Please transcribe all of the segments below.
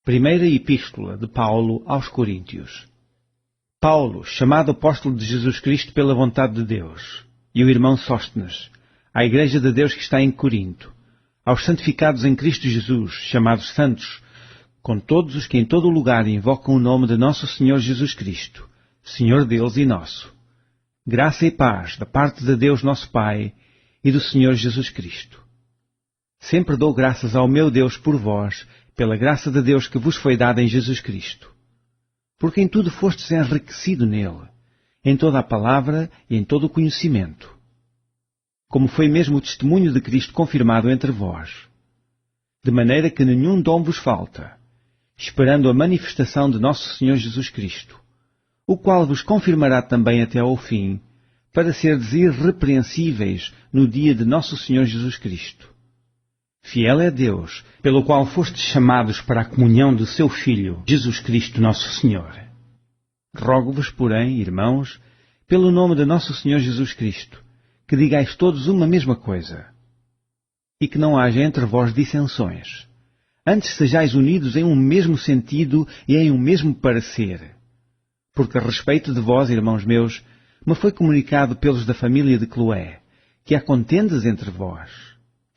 Primeira Epístola de Paulo aos Coríntios. Paulo, chamado apóstolo de Jesus Cristo pela vontade de Deus, e o irmão Sóstenes, à Igreja de Deus que está em Corinto, aos santificados em Cristo Jesus, chamados santos, com todos os que em todo lugar invocam o nome de nosso Senhor Jesus Cristo, Senhor deles e nosso. Graça e paz da parte de Deus nosso Pai e do Senhor Jesus Cristo. Sempre dou graças ao meu Deus por vós, pela graça de Deus que vos foi dada em Jesus Cristo. Porque em tudo fostes enriquecido nele, em toda a palavra e em todo o conhecimento. Como foi mesmo o testemunho de Cristo confirmado entre vós. De maneira que nenhum dom vos falta, esperando a manifestação de nosso Senhor Jesus Cristo, o qual vos confirmará também até ao fim, para serdes irrepreensíveis no dia de nosso Senhor Jesus Cristo. Fiel é Deus, pelo qual fostes chamados para a comunhão do seu Filho, Jesus Cristo nosso Senhor. Rogo-vos, porém, irmãos, pelo nome de nosso Senhor Jesus Cristo, que digais todos uma mesma coisa, e que não haja entre vós dissensões. Antes sejais unidos em um mesmo sentido e em um mesmo parecer. Porque a respeito de vós, irmãos meus, me foi comunicado pelos da família de Cloé, que há contendas entre vós.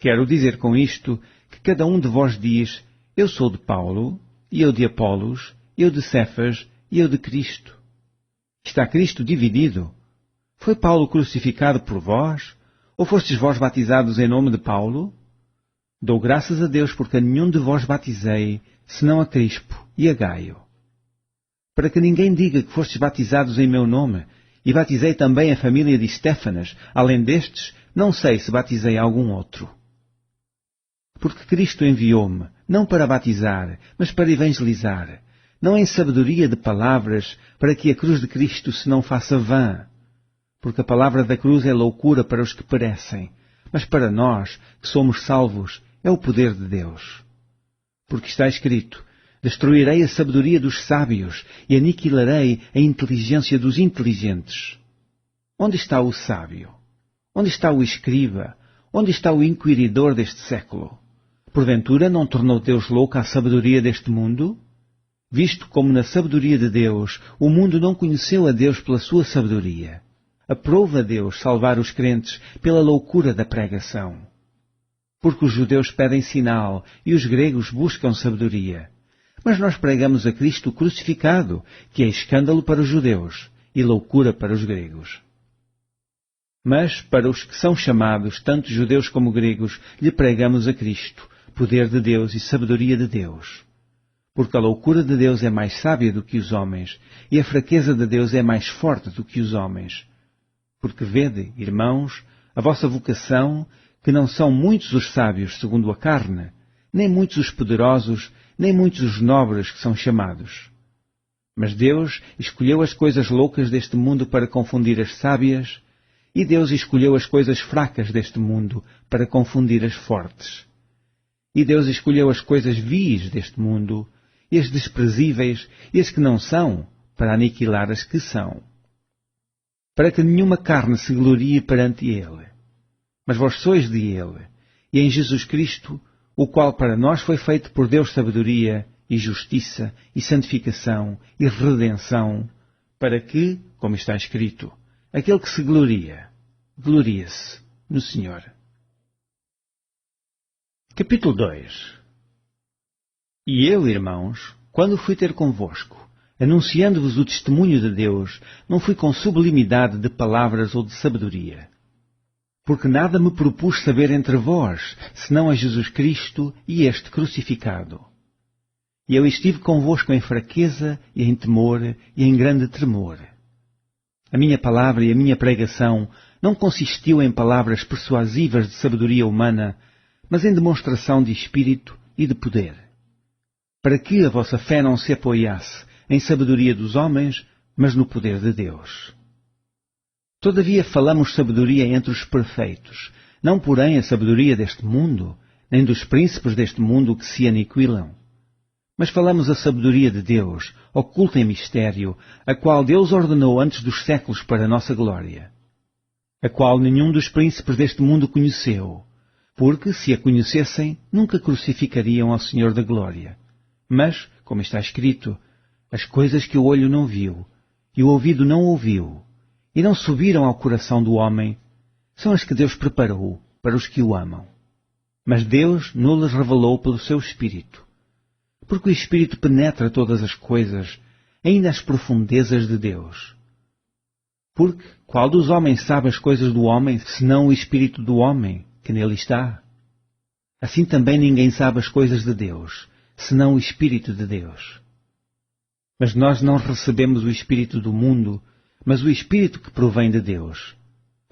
Quero dizer com isto que cada um de vós diz, eu sou de Paulo, e eu de Apolos, eu de Cefas, e eu de Cristo. Está Cristo dividido? Foi Paulo crucificado por vós? Ou fostes vós batizados em nome de Paulo? Dou graças a Deus porque a nenhum de vós batizei, senão a Crispo e a Gaio. Para que ninguém diga que fostes batizados em meu nome, e batizei também a família de Estéfanas, além destes, não sei se batizei algum outro. Porque Cristo enviou-me, não para batizar, mas para evangelizar, não em sabedoria de palavras, para que a cruz de Cristo se não faça vã. Porque a palavra da cruz é loucura para os que perecem, mas para nós, que somos salvos, é o poder de Deus. Porque está escrito, destruirei a sabedoria dos sábios e aniquilarei a inteligência dos inteligentes. Onde está o sábio? Onde está o escriba? Onde está o inquiridor deste século? Porventura não tornou Deus louca a sabedoria deste mundo? Visto como na sabedoria de Deus o mundo não conheceu a Deus pela sua sabedoria. Aprova Deus salvar os crentes pela loucura da pregação. Porque os judeus pedem sinal e os gregos buscam sabedoria. Mas nós pregamos a Cristo crucificado, que é escândalo para os judeus e loucura para os gregos. Mas para os que são chamados, tanto judeus como gregos, lhe pregamos a Cristo, poder de Deus e sabedoria de Deus. Porque a loucura de Deus é mais sábia do que os homens, e a fraqueza de Deus é mais forte do que os homens. Porque vede, irmãos, a vossa vocação, que não são muitos os sábios segundo a carne, nem muitos os poderosos, nem muitos os nobres que são chamados. Mas Deus escolheu as coisas loucas deste mundo para confundir as sábias, e Deus escolheu as coisas fracas deste mundo para confundir as fortes. E Deus escolheu as coisas vis deste mundo, e as desprezíveis, e as que não são, para aniquilar as que são. Para que nenhuma carne se glorie perante Ele. Mas vós sois de Ele, e em Jesus Cristo, o qual para nós foi feito por Deus sabedoria, e justiça, e santificação, e redenção, para que, como está escrito, aquele que se gloria, glorie-se no Senhor. Capítulo 2. E eu, irmãos, quando fui ter convosco, anunciando-vos o testemunho de Deus, não fui com sublimidade de palavras ou de sabedoria. Porque nada me propus saber entre vós, senão a Jesus Cristo e este crucificado. E eu estive convosco em fraqueza e em temor e em grande tremor. A minha palavra e a minha pregação não consistiu em palavras persuasivas de sabedoria humana, mas em demonstração de espírito e de poder. Para que a vossa fé não se apoiasse em sabedoria dos homens, mas no poder de Deus. Todavia falamos sabedoria entre os perfeitos, não porém a sabedoria deste mundo, nem dos príncipes deste mundo que se aniquilam. Mas falamos a sabedoria de Deus, oculta em mistério, a qual Deus ordenou antes dos séculos para a nossa glória, a qual nenhum dos príncipes deste mundo conheceu, porque, se a conhecessem, nunca crucificariam ao Senhor da glória. Mas, como está escrito, as coisas que o olho não viu, e o ouvido não ouviu, e não subiram ao coração do homem, são as que Deus preparou para os que o amam. Mas Deus nos revelou pelo seu Espírito, porque o Espírito penetra todas as coisas, ainda as profundezas de Deus. Porque qual dos homens sabe as coisas do homem, senão o Espírito do homem que nele está? Assim também ninguém sabe as coisas de Deus, senão o Espírito de Deus. Mas nós não recebemos o Espírito do mundo, mas o Espírito que provém de Deus,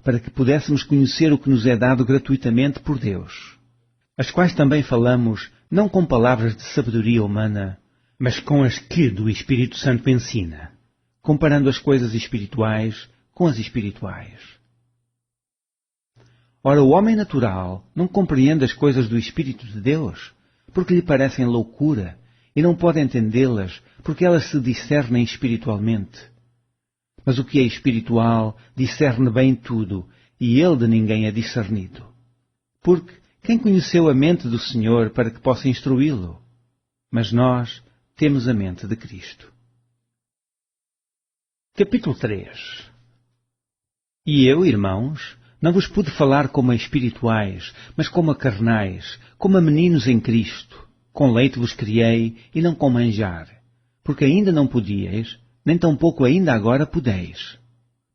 para que pudéssemos conhecer o que nos é dado gratuitamente por Deus, as quais também falamos, não com palavras de sabedoria humana, mas com as que do Espírito Santo ensina, comparando as coisas espirituais com as espirituais. Ora, o homem natural não compreende as coisas do Espírito de Deus, porque lhe parecem loucura, e não pode entendê-las, porque elas se discernem espiritualmente. Mas o que é espiritual discerne bem tudo, e ele de ninguém é discernido. Porque quem conheceu a mente do Senhor para que possa instruí-lo? Mas nós temos a mente de Cristo. Capítulo 3. E eu, irmãos, não vos pude falar como a espirituais, mas como a carnais, como a meninos em Cristo. Com leite vos criei, e não com manjar, porque ainda não podíeis, nem tampouco ainda agora podeis,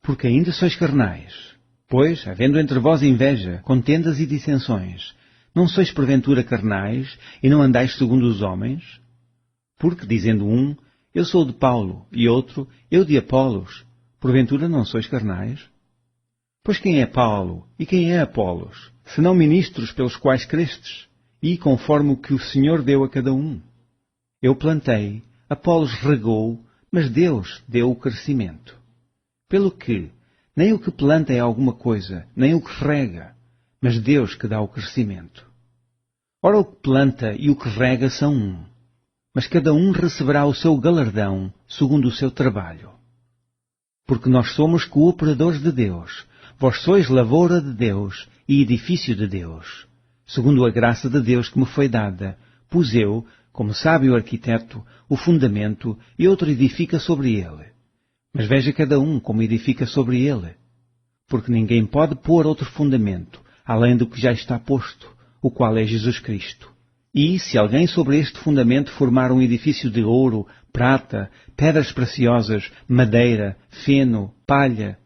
porque ainda sois carnais. Pois, havendo entre vós inveja, contendas e dissensões, não sois porventura carnais, e não andais segundo os homens? Porque, dizendo um, eu sou de Paulo, e outro, eu de Apolos, porventura não sois carnais? Pois quem é Paulo, e quem é Apolos, senão ministros pelos quais crestes, e conforme o que o Senhor deu a cada um? Eu plantei, Apolos regou, mas Deus deu o crescimento. Pelo que, nem o que planta é alguma coisa, nem o que rega, mas Deus que dá o crescimento. Ora, o que planta e o que rega são um, mas cada um receberá o seu galardão segundo o seu trabalho. Porque nós somos cooperadores de Deus, vós sois lavoura de Deus e edifício de Deus. Segundo a graça de Deus que me foi dada, pus eu, como sábio arquiteto, o fundamento, e outro edifica sobre ele. Mas veja cada um como edifica sobre ele. Porque ninguém pode pôr outro fundamento, além do que já está posto, o qual é Jesus Cristo. E, se alguém sobre este fundamento formar um edifício de ouro, prata, pedras preciosas, madeira, feno, palha,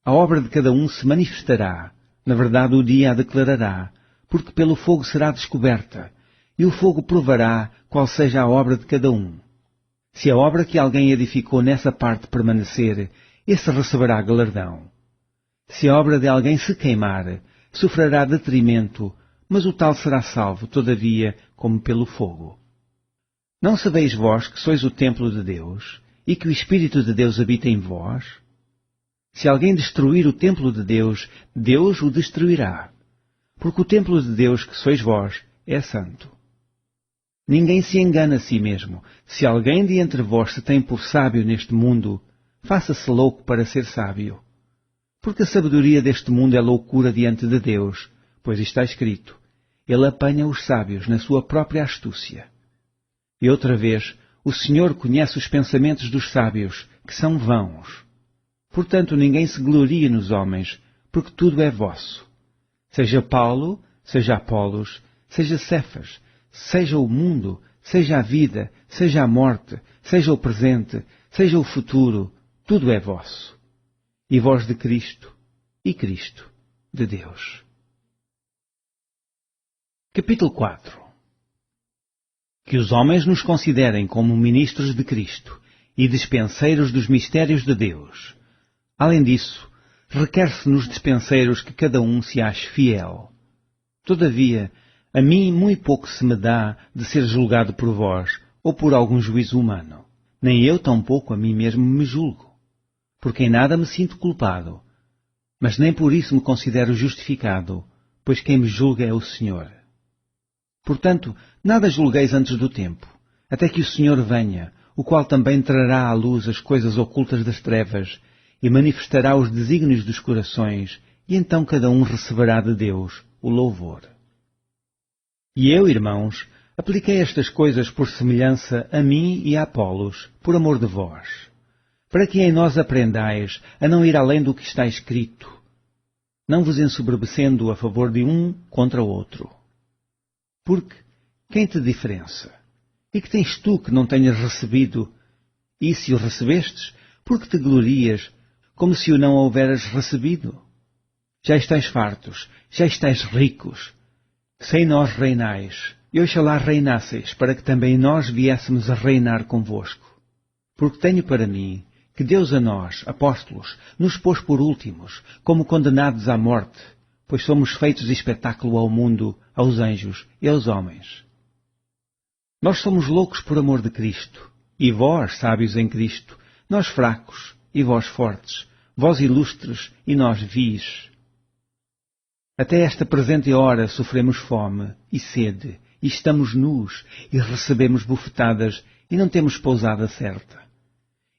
a obra de cada um se manifestará, na verdade o dia a declarará, porque pelo fogo será descoberta, e o fogo provará qual seja a obra de cada um. Se a obra que alguém edificou nessa parte permanecer, esse receberá galardão. Se a obra de alguém se queimar, sofrerá detrimento, mas o tal será salvo, todavia, como pelo fogo. Não sabeis vós que sois o templo de Deus, e que o Espírito de Deus habita em vós? Se alguém destruir o templo de Deus, Deus o destruirá, porque o templo de Deus que sois vós é santo. Ninguém se engana a si mesmo. Se alguém de entre vós se tem por sábio neste mundo, faça-se louco para ser sábio. Porque a sabedoria deste mundo é loucura diante de Deus, pois está escrito, Ele apanha os sábios na sua própria astúcia. E outra vez, o Senhor conhece os pensamentos dos sábios, que são vãos. Portanto, ninguém se glorie nos homens, porque tudo é vosso. Seja Paulo, seja Apolos, seja Cefas, seja o mundo, seja a vida, seja a morte, seja o presente, seja o futuro, tudo é vosso. E vós de Cristo, e Cristo de Deus. Capítulo 4. Que os homens nos considerem como ministros de Cristo e dispenseiros dos mistérios de Deus. Além disso, requer-se nos dispenseiros que cada um se ache fiel. Todavia, a mim muito pouco se me dá de ser julgado por vós ou por algum juízo humano. Nem eu tampouco a mim mesmo me julgo, porque em nada me sinto culpado, mas nem por isso me considero justificado, pois quem me julga é o Senhor. Portanto, nada julgueis antes do tempo, até que o Senhor venha, o qual também trará à luz as coisas ocultas das trevas e manifestará os desígnios dos corações, e então cada um receberá de Deus o louvor. E eu, irmãos, Apliquei estas coisas por semelhança a mim e a Apolos, por amor de vós, para que em nós aprendais a não ir além do que está escrito, não vos ensoberbecendo a favor de um contra o outro. Porque quem te diferença? E que tens tu que não tenhas recebido? E se o recebestes, por que te glorias, como se o não houveras recebido? Já estáis fartos, já estáis ricos. Sem nós reinais, e oxalá reinasseis, para que também nós viéssemos a reinar convosco. Porque tenho para mim que Deus a nós, apóstolos, nos pôs por últimos, como condenados à morte, pois somos feitos de espetáculo ao mundo, aos anjos e aos homens. Nós somos loucos por amor de Cristo, e vós, sábios em Cristo, nós fracos, e vós fortes, vós ilustres, e nós vis. Até esta presente hora sofremos fome e sede, e estamos nus, e recebemos bofetadas, e não temos pousada certa.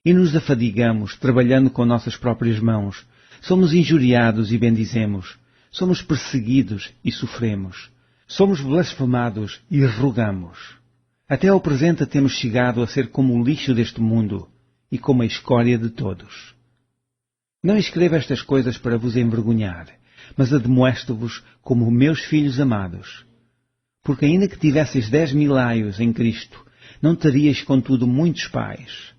E nos afadigamos, trabalhando com nossas próprias mãos. Somos injuriados e bendizemos. Somos perseguidos e sofremos. Somos blasfemados e rogamos. Até ao presente temos chegado a ser como o lixo deste mundo, e como a escória de todos. Não escrevo estas coisas para vos envergonhar, mas admoesto-vos como meus filhos amados. Porque ainda que tivesseis 10.000 aios em Cristo, não terias contudo muitos pais.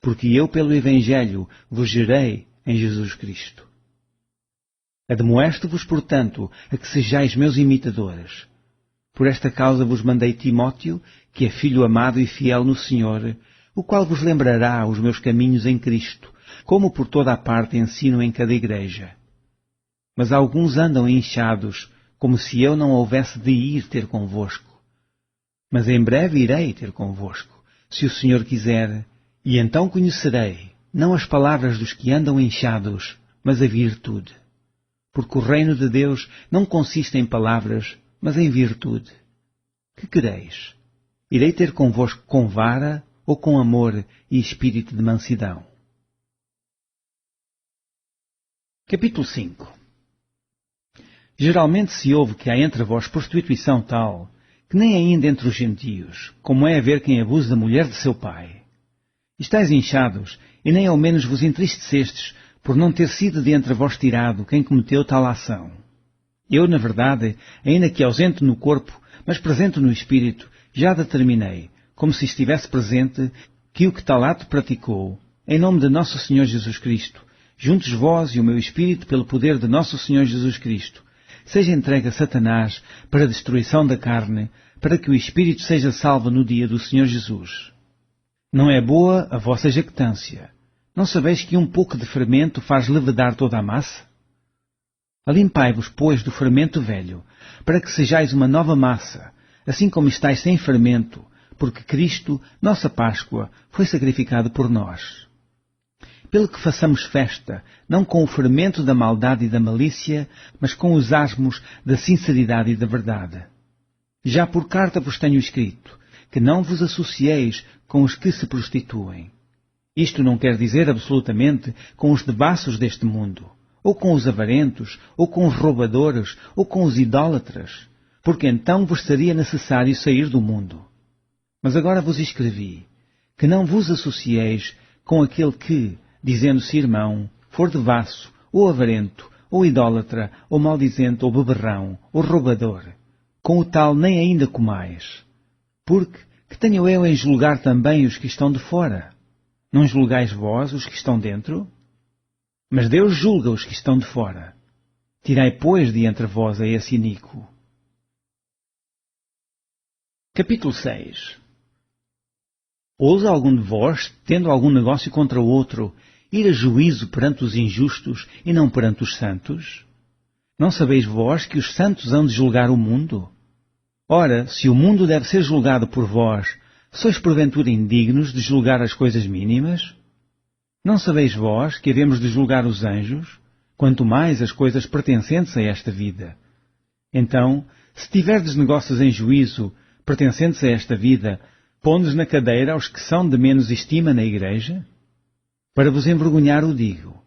Porque eu pelo Evangelho vos gerei em Jesus Cristo. Admoesto-vos, portanto, a que sejais meus imitadores. Por esta causa vos mandei Timóteo, que é filho amado e fiel no Senhor, o qual vos lembrará os meus caminhos em Cristo, como por toda a parte ensino em cada igreja. Mas alguns andam inchados, como se eu não houvesse de ir ter convosco. Mas em breve irei ter convosco, se o Senhor quiser, e então conhecerei, não as palavras dos que andam inchados, mas a virtude. Porque o reino de Deus não consiste em palavras, mas em virtude. Que quereis? Irei ter convosco com vara ou com amor e espírito de mansidão? Capítulo 5. Geralmente se ouve que há entre vós prostituição tal, que nem ainda entre os gentios, como é haver quem abuse da mulher de seu pai. Estais inchados, e nem ao menos vos entristecestes por não ter sido de entre vós tirado quem cometeu tal ação. Eu, na verdade, ainda que ausente no corpo, mas presente no espírito, já determinei, como se estivesse presente, que o que tal ato praticou, em nome de nosso Senhor Jesus Cristo, juntos vós e o meu espírito pelo poder de nosso Senhor Jesus Cristo, seja entregue a Satanás para a destruição da carne, para que o espírito seja salvo no dia do Senhor Jesus. Não é boa a vossa jactância. Não sabeis que um pouco de fermento faz levedar toda a massa? Alimpai-vos, pois, do fermento velho, para que sejais uma nova massa, assim como estáis sem fermento, porque Cristo, nossa Páscoa, foi sacrificado por nós. Pelo que façamos festa, não com o fermento da maldade e da malícia, mas com os asmos da sinceridade e da verdade. Já por carta vos tenho escrito, que não vos associeis com os que se prostituem. Isto não quer dizer absolutamente com os devassos deste mundo, ou com os avarentos, ou com os roubadores, ou com os idólatras, porque então vos seria necessário sair do mundo. Mas agora vos escrevi, que não vos associeis com aquele que, dizendo-se irmão, for devasso, ou avarento, ou idólatra, ou maldizente, ou beberrão, ou roubador. Com o tal nem ainda comais. Porque, que tenho eu em julgar também os que estão de fora? Não julgais vós os que estão dentro? Mas Deus julga os que estão de fora. Tirai, pois, de entre vós a esse iníquo. Capítulo 6. Ousa algum de vós, tendo algum negócio contra o outro, ir a juízo perante os injustos e não perante os santos? Não sabeis vós que os santos hão de julgar o mundo? Ora, se o mundo deve ser julgado por vós, sois porventura indignos de julgar as coisas mínimas? Não sabeis vós que havemos de julgar os anjos, quanto mais as coisas pertencentes a esta vida? Então, se tiverdes negócios em juízo, pertencentes a esta vida, pondes na cadeira aos que são de menos estima na igreja? Para vos envergonhar o digo.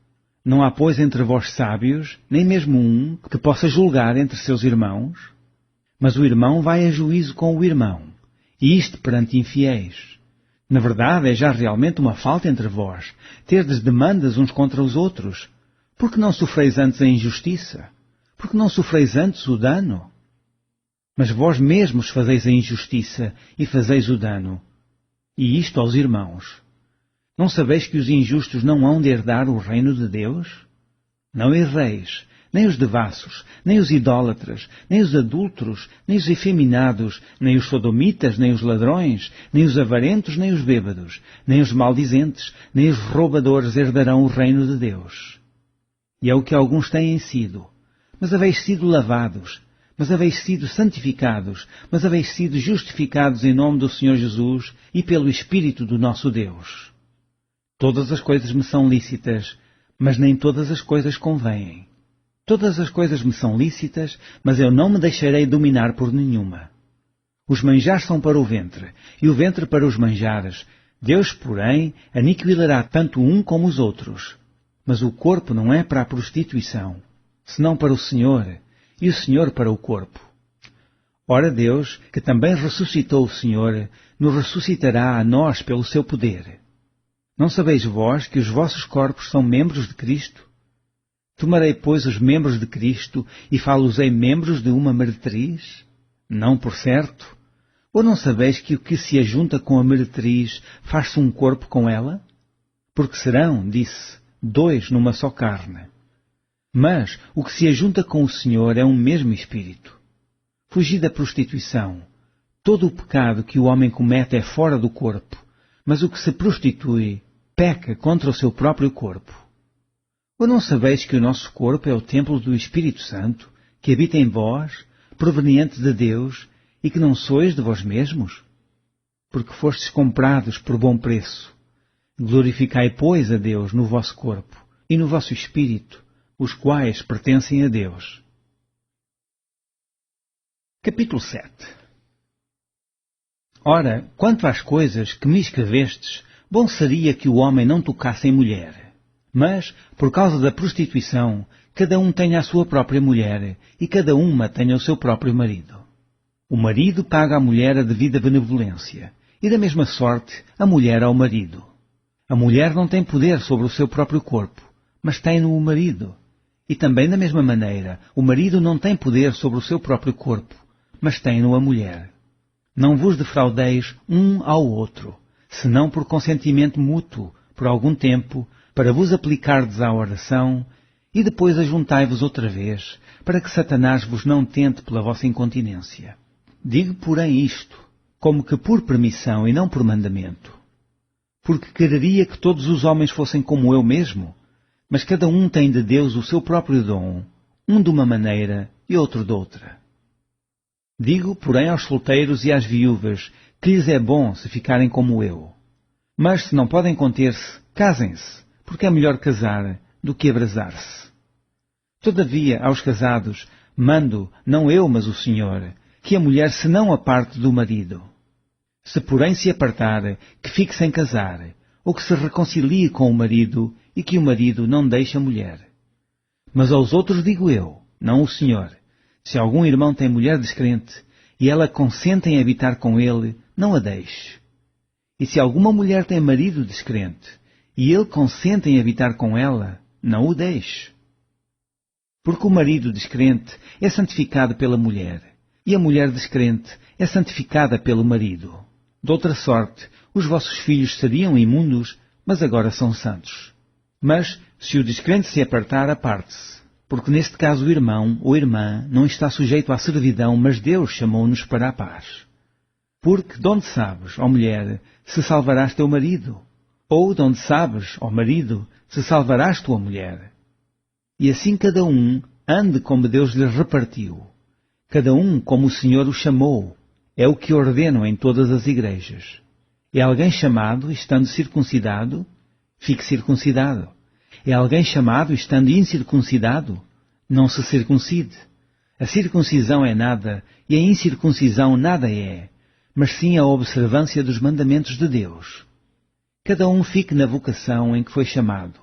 Não há, pois, entre vós sábios, nem mesmo um, que possa julgar entre seus irmãos? Mas o irmão vai a juízo com o irmão, e isto perante infiéis. Na verdade, é já realmente uma falta entre vós, terdes demandas uns contra os outros. Por que não sofreis antes a injustiça? Por que não sofreis antes o dano? Mas vós mesmos fazeis a injustiça e fazeis o dano. E isto aos irmãos. Não sabeis que os injustos não hão de herdar o reino de Deus? Não erreis, nem os devassos, nem os idólatras, nem os adúlteros, nem os efeminados, nem os sodomitas, nem os ladrões, nem os avarentos, nem os bêbados, nem os maldizentes, nem os roubadores herdarão o reino de Deus. E é o que alguns têm sido. Mas haveis sido lavados, mas haveis sido santificados, mas haveis sido justificados em nome do Senhor Jesus e pelo Espírito do nosso Deus. Todas as coisas me são lícitas, mas nem todas as coisas convêm. Todas as coisas me são lícitas, mas eu não me deixarei dominar por nenhuma. Os manjares são para o ventre, e o ventre para os manjares. Deus, porém, aniquilará tanto um como os outros. Mas o corpo não é para a prostituição, senão para o Senhor, e o Senhor para o corpo. Ora Deus, que também ressuscitou o Senhor, nos ressuscitará a nós pelo seu poder. Não sabeis vós que os vossos corpos são membros de Cristo? Tomarei, pois, os membros de Cristo e falo-os-ei membros de uma meretriz? Não, por certo. Ou não sabeis que o que se ajunta com a meretriz faz-se um corpo com ela? Porque serão, disse, dois numa só carne. Mas o que se ajunta com o Senhor é um mesmo Espírito. Fugi da prostituição. Todo o pecado que o homem comete é fora do corpo, mas o que se prostitui peca contra o seu próprio corpo. Ou não sabeis que o nosso corpo é o templo do Espírito Santo, que habita em vós, proveniente de Deus, e que não sois de vós mesmos? Porque fostes comprados por bom preço. Glorificai, pois, a Deus no vosso corpo e no vosso espírito, os quais pertencem a Deus. Capítulo 7. Ora, quanto às coisas que me escrevestes, bom seria que o homem não tocasse em mulher. Mas, por causa da prostituição, cada um tenha a sua própria mulher, e cada uma tenha o seu próprio marido. O marido paga à mulher a devida benevolência, e da mesma sorte a mulher ao marido. A mulher não tem poder sobre o seu próprio corpo, mas tem-no o marido. E também da mesma maneira, o marido não tem poder sobre o seu próprio corpo, mas tem-no a mulher. Não vos defraudeis um ao outro, senão por consentimento mútuo, por algum tempo, para vos aplicardes à oração, e depois ajuntai-vos outra vez, para que Satanás vos não tente pela vossa incontinência. Digo, porém, isto, como que por permissão e não por mandamento. Porque quereria que todos os homens fossem como eu mesmo, mas cada um tem de Deus o seu próprio dom, um de uma maneira e outro de outra. Digo, porém, aos solteiros e às viúvas, que lhes é bom se ficarem como eu. Mas se não podem conter-se, casem-se, porque é melhor casar do que abrasar-se. Todavia, aos casados, mando, não eu, mas o Senhor, que a mulher se não aparte do marido. Se porém se apartar, que fique sem casar, ou que se reconcilie com o marido, e que o marido não deixe a mulher. Mas aos outros digo eu, não o Senhor, se algum irmão tem mulher descrente, e ela consente em habitar com ele, não a deixe. E se alguma mulher tem marido descrente, e ele consente em habitar com ela, não o deixe. Porque o marido descrente é santificado pela mulher, e a mulher descrente é santificada pelo marido. De outra sorte, os vossos filhos seriam imundos, mas agora são santos. Mas, se o descrente se apartar, aparte-se, porque neste caso o irmão ou irmã não está sujeito à servidão, mas Deus chamou-nos para a paz. Porque, de onde sabes, ó mulher, se salvarás teu marido? Ou, de onde sabes, ó marido, se salvarás tua mulher? E assim cada um ande como Deus lhe repartiu. Cada um como o Senhor o chamou. É o que ordenam em todas as igrejas. É alguém chamado, estando circuncidado? Fique circuncidado. É alguém chamado, estando incircuncidado? Não se circuncide. A circuncisão é nada, e a incircuncisão nada é, mas sim a observância dos mandamentos de Deus. Cada um fique na vocação em que foi chamado.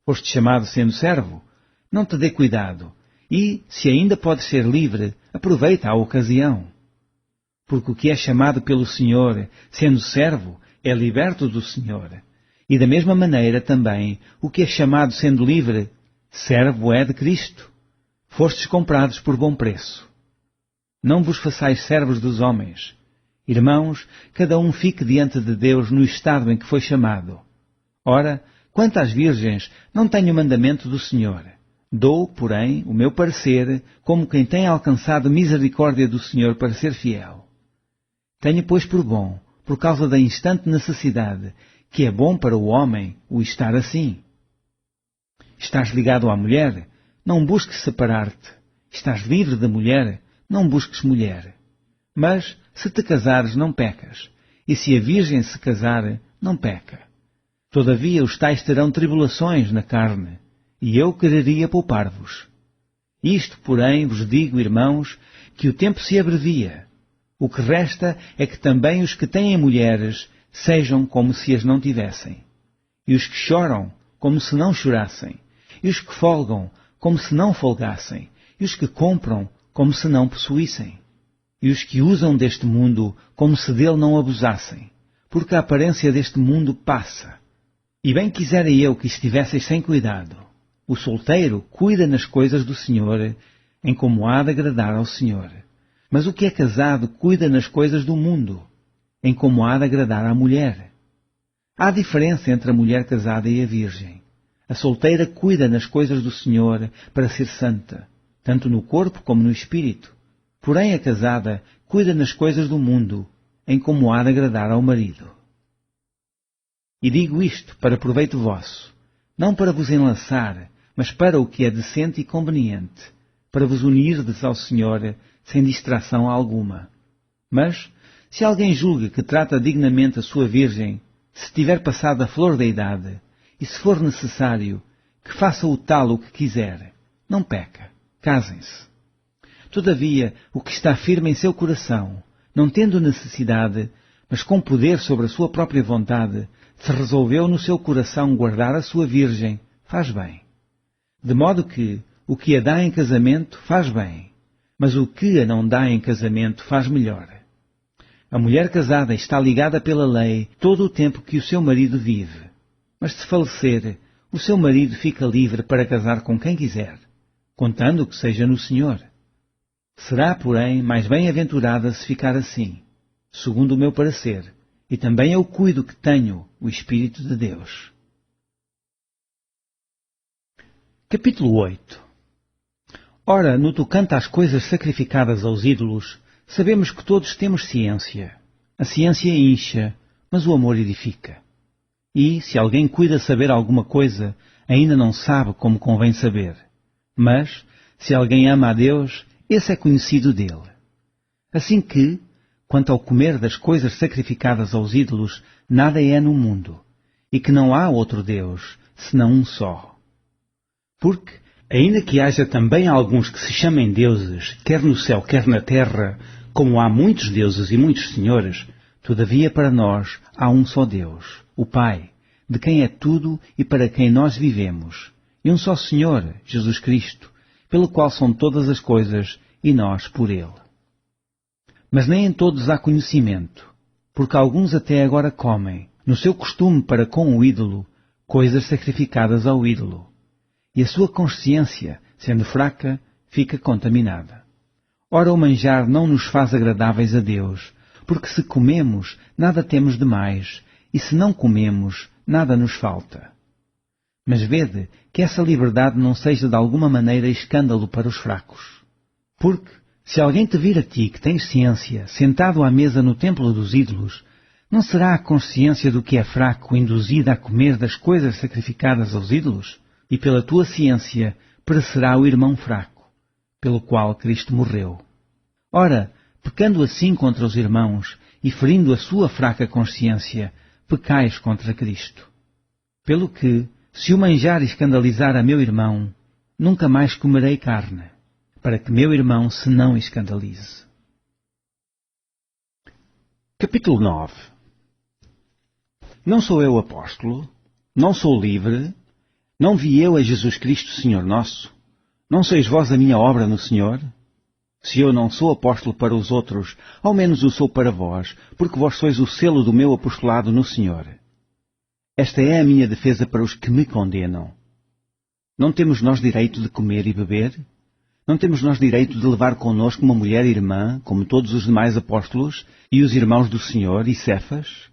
Foste chamado sendo servo? Não te dê cuidado. E, se ainda podes ser livre, aproveita a ocasião. Porque o que é chamado pelo Senhor, sendo servo, é liberto do Senhor. E da mesma maneira também, o que é chamado sendo livre, servo é de Cristo. Fostes comprados por bom preço. Não vos façais servos dos homens. Irmãos, cada um fique diante de Deus no estado em que foi chamado. Ora, quanto às virgens, não tenho mandamento do Senhor. Dou, porém, o meu parecer, como quem tem alcançado misericórdia do Senhor para ser fiel. Tenho, pois, por bom, por causa da instante necessidade, que é bom para o homem o estar assim. Estás ligado à mulher? Não busques separar-te. Estás livre da mulher? Não busques mulher. Mas, se te casares, não pecas. E se a virgem se casar, não peca. Todavia os tais terão tribulações na carne, e eu quereria poupar-vos. Isto, porém, vos digo, irmãos, que o tempo se abrevia. O que resta é que também os que têm mulheres sejam como se as não tivessem. E os que choram, como se não chorassem. E os que folgam, como se não folgassem. E os que compram, como se não possuíssem. E os que usam deste mundo, como se dele não abusassem. Porque a aparência deste mundo passa. E bem quisera eu que estivesseis sem cuidado. O solteiro cuida nas coisas do Senhor, em como há de agradar ao Senhor. Mas o que é casado cuida nas coisas do mundo, em como há de agradar à mulher. Há diferença entre a mulher casada e a virgem. A solteira cuida nas coisas do Senhor para ser santa, tanto no corpo como no espírito. Porém a casada cuida nas coisas do mundo, em como há de agradar ao marido. E digo isto para proveito vosso, não para vos enlaçar, mas para o que é decente e conveniente, para vos unirdes ao Senhor sem distração alguma. Mas, se alguém julga que trata dignamente a sua virgem, se tiver passado a flor da idade, e se for necessário, que faça o tal o que quiser, não peca, casem-se. Todavia, o que está firme em seu coração, não tendo necessidade, mas com poder sobre a sua própria vontade, se resolveu no seu coração guardar a sua virgem, faz bem. De modo que, o que a dá em casamento faz bem, mas o que a não dá em casamento faz melhor. A mulher casada está ligada pela lei todo o tempo que o seu marido vive. Mas se falecer, o seu marido fica livre para casar com quem quiser, contando que seja no Senhor. Será, porém, mais bem-aventurada se ficar assim, segundo o meu parecer, e também eu cuido que tenho o Espírito de Deus. Capítulo 8. Ora, no tocante às coisas sacrificadas aos ídolos, sabemos que todos temos ciência. A ciência incha, mas o amor edifica. E, se alguém cuida saber alguma coisa, ainda não sabe como convém saber. Mas, se alguém ama a Deus, esse é conhecido dele. Assim que, quanto ao comer das coisas sacrificadas aos ídolos, nada é no mundo, e que não há outro Deus, senão um só. Porque, ainda que haja também alguns que se chamem deuses, quer no céu, quer na terra, como há muitos deuses e muitos senhores, todavia para nós há um só Deus, o Pai, de quem é tudo e para quem nós vivemos, e um só Senhor, Jesus Cristo, pelo qual são todas as coisas e nós por Ele. Mas nem em todos há conhecimento, porque alguns até agora comem, no seu costume para com o ídolo, coisas sacrificadas ao ídolo. E a sua consciência, sendo fraca, fica contaminada. Ora, o manjar não nos faz agradáveis a Deus, porque se comemos, nada temos de mais, e se não comemos, nada nos falta. Mas vede que essa liberdade não seja de alguma maneira escândalo para os fracos. Porque, se alguém te vir a ti que tens ciência, sentado à mesa no templo dos ídolos, não será a consciência do que é fraco induzida a comer das coisas sacrificadas aos ídolos? E pela tua ciência perecerá o irmão fraco, pelo qual Cristo morreu. Ora, pecando assim contra os irmãos e ferindo a sua fraca consciência, pecais contra Cristo. Pelo que, se o manjar escandalizar a meu irmão, nunca mais comerei carne, para que meu irmão se não escandalize. Capítulo 9. Não sou eu apóstolo, não sou livre, não vi eu a Jesus Cristo, Senhor nosso? Não sois vós a minha obra no Senhor? Se eu não sou apóstolo para os outros, ao menos o sou para vós, porque vós sois o selo do meu apostolado no Senhor. Esta é a minha defesa para os que me condenam. Não temos nós direito de comer e beber? Não temos nós direito de levar connosco uma mulher irmã, como todos os demais apóstolos, e os irmãos do Senhor e Cefas?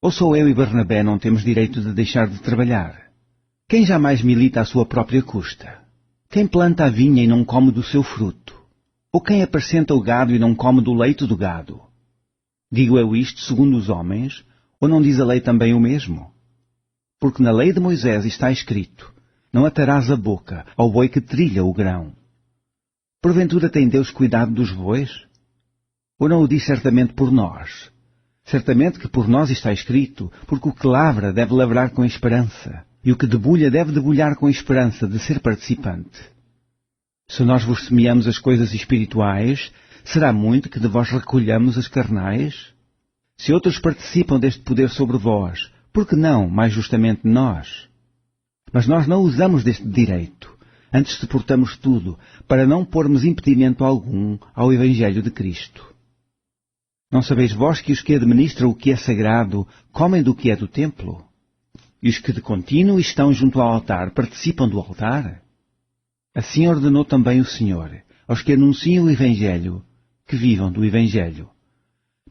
Ou só eu e Barnabé não temos direito de deixar de trabalhar? Quem jamais milita à sua própria custa? Quem planta a vinha e não come do seu fruto? Ou quem apacenta o gado e não come do leite do gado? Digo eu isto segundo os homens, ou não diz a lei também o mesmo? Porque na lei de Moisés está escrito: não atarás a boca ao boi que trilha o grão. Porventura tem Deus cuidado dos bois? Ou não o diz certamente por nós? Certamente que por nós está escrito, porque o que lavra deve lavrar com esperança, e o que debulha deve debulhar com esperança de ser participante. Se nós vos semeamos as coisas espirituais, será muito que de vós recolhamos as carnais? Se outros participam deste poder sobre vós, por que não, mais justamente, nós? Mas nós não usamos deste direito, antes suportamos tudo, para não pormos impedimento algum ao Evangelho de Cristo. Não sabeis vós que os que administram o que é sagrado comem do que é do templo? E os que de contínuo estão junto ao altar participam do altar? Assim ordenou também o Senhor, aos que anunciam o Evangelho, que vivam do Evangelho.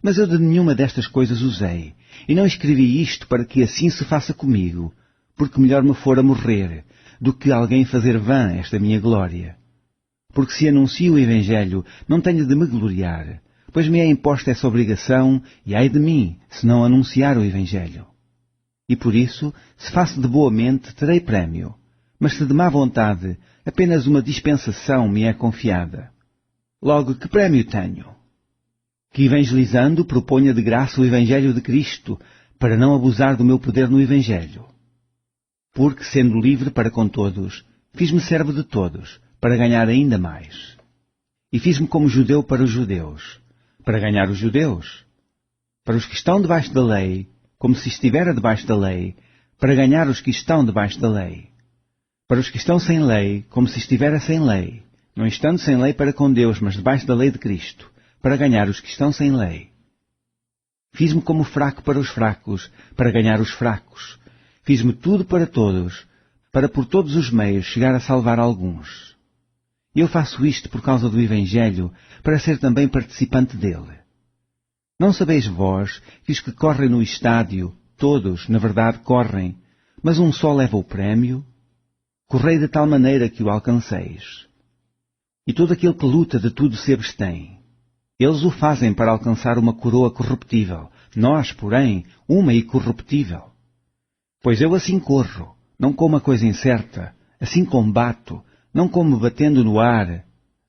Mas eu de nenhuma destas coisas usei, e não escrevi isto para que assim se faça comigo, porque melhor me fora morrer, do que alguém fazer vã esta minha glória. Porque se anuncio o Evangelho, não tenho de me gloriar, pois me é imposta essa obrigação, e ai de mim, se não anunciar o Evangelho. E por isso, se faço de boa mente, terei prémio, mas se de má vontade, apenas uma dispensação me é confiada. Logo, que prémio tenho? Que evangelizando proponha de graça o Evangelho de Cristo, para não abusar do meu poder no Evangelho. Porque, sendo livre para com todos, fiz-me servo de todos, para ganhar ainda mais. E fiz-me como judeu para os judeus, para ganhar os judeus. Para os que estão debaixo da lei, como se estivera debaixo da lei, para ganhar os que estão debaixo da lei. Para os que estão sem lei, como se estivera sem lei, não estando sem lei para com Deus, mas debaixo da lei de Cristo, para ganhar os que estão sem lei. Fiz-me como fraco para os fracos, para ganhar os fracos. Fiz-me tudo para todos, para por todos os meios chegar a salvar alguns. E eu faço isto por causa do Evangelho, para ser também participante dele. Não sabeis vós que os que correm no estádio, todos, na verdade, correm, mas um só leva o prémio? Correi de tal maneira que o alcanceis. E todo aquele que luta de tudo se abstém. Eles o fazem para alcançar uma coroa corruptível, nós, porém, uma incorruptível. Pois eu assim corro, não como a coisa incerta, assim combato, não como batendo no ar,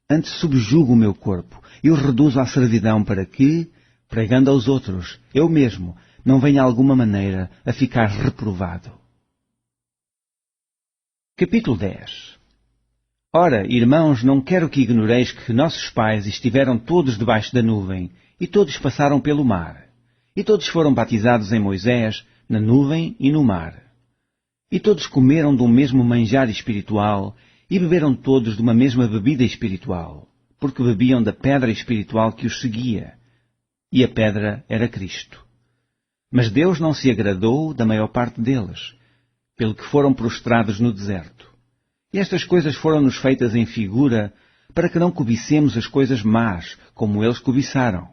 antes subjugo o meu corpo e o reduzo à servidão para que, pregando aos outros, eu mesmo, não venha de alguma maneira a ficar reprovado. Capítulo 10. Ora, irmãos, não quero que ignoreis que nossos pais estiveram todos debaixo da nuvem, e todos passaram pelo mar. E todos foram batizados em Moisés, na nuvem e no mar. E todos comeram de um mesmo manjar espiritual, e beberam todos de uma mesma bebida espiritual, porque bebiam da pedra espiritual que os seguia. E a pedra era Cristo. Mas Deus não se agradou da maior parte deles, pelo que foram prostrados no deserto. E estas coisas foram-nos feitas em figura, para que não cobicemos as coisas más, como eles cobiçaram.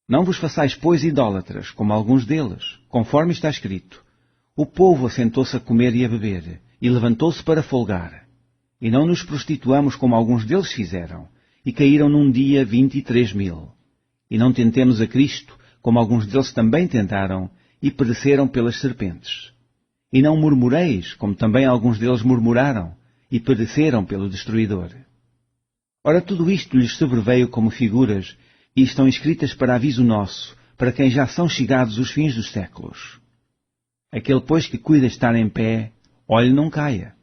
Não vos façais, pois, idólatras, como alguns deles, conforme está escrito. O povo assentou-se a comer e a beber, e levantou-se para folgar. E não nos prostituamos como alguns deles fizeram, e caíram num dia 23.000. E não tentemos a Cristo, como alguns deles também tentaram, e pereceram pelas serpentes. E não murmureis, como também alguns deles murmuraram, e pereceram pelo destruidor. Ora, tudo isto lhes sobreveio como figuras, e estão escritas para aviso nosso, para quem já são chegados os fins dos séculos. Aquele, pois, que cuida estar em pé, olhe não caia.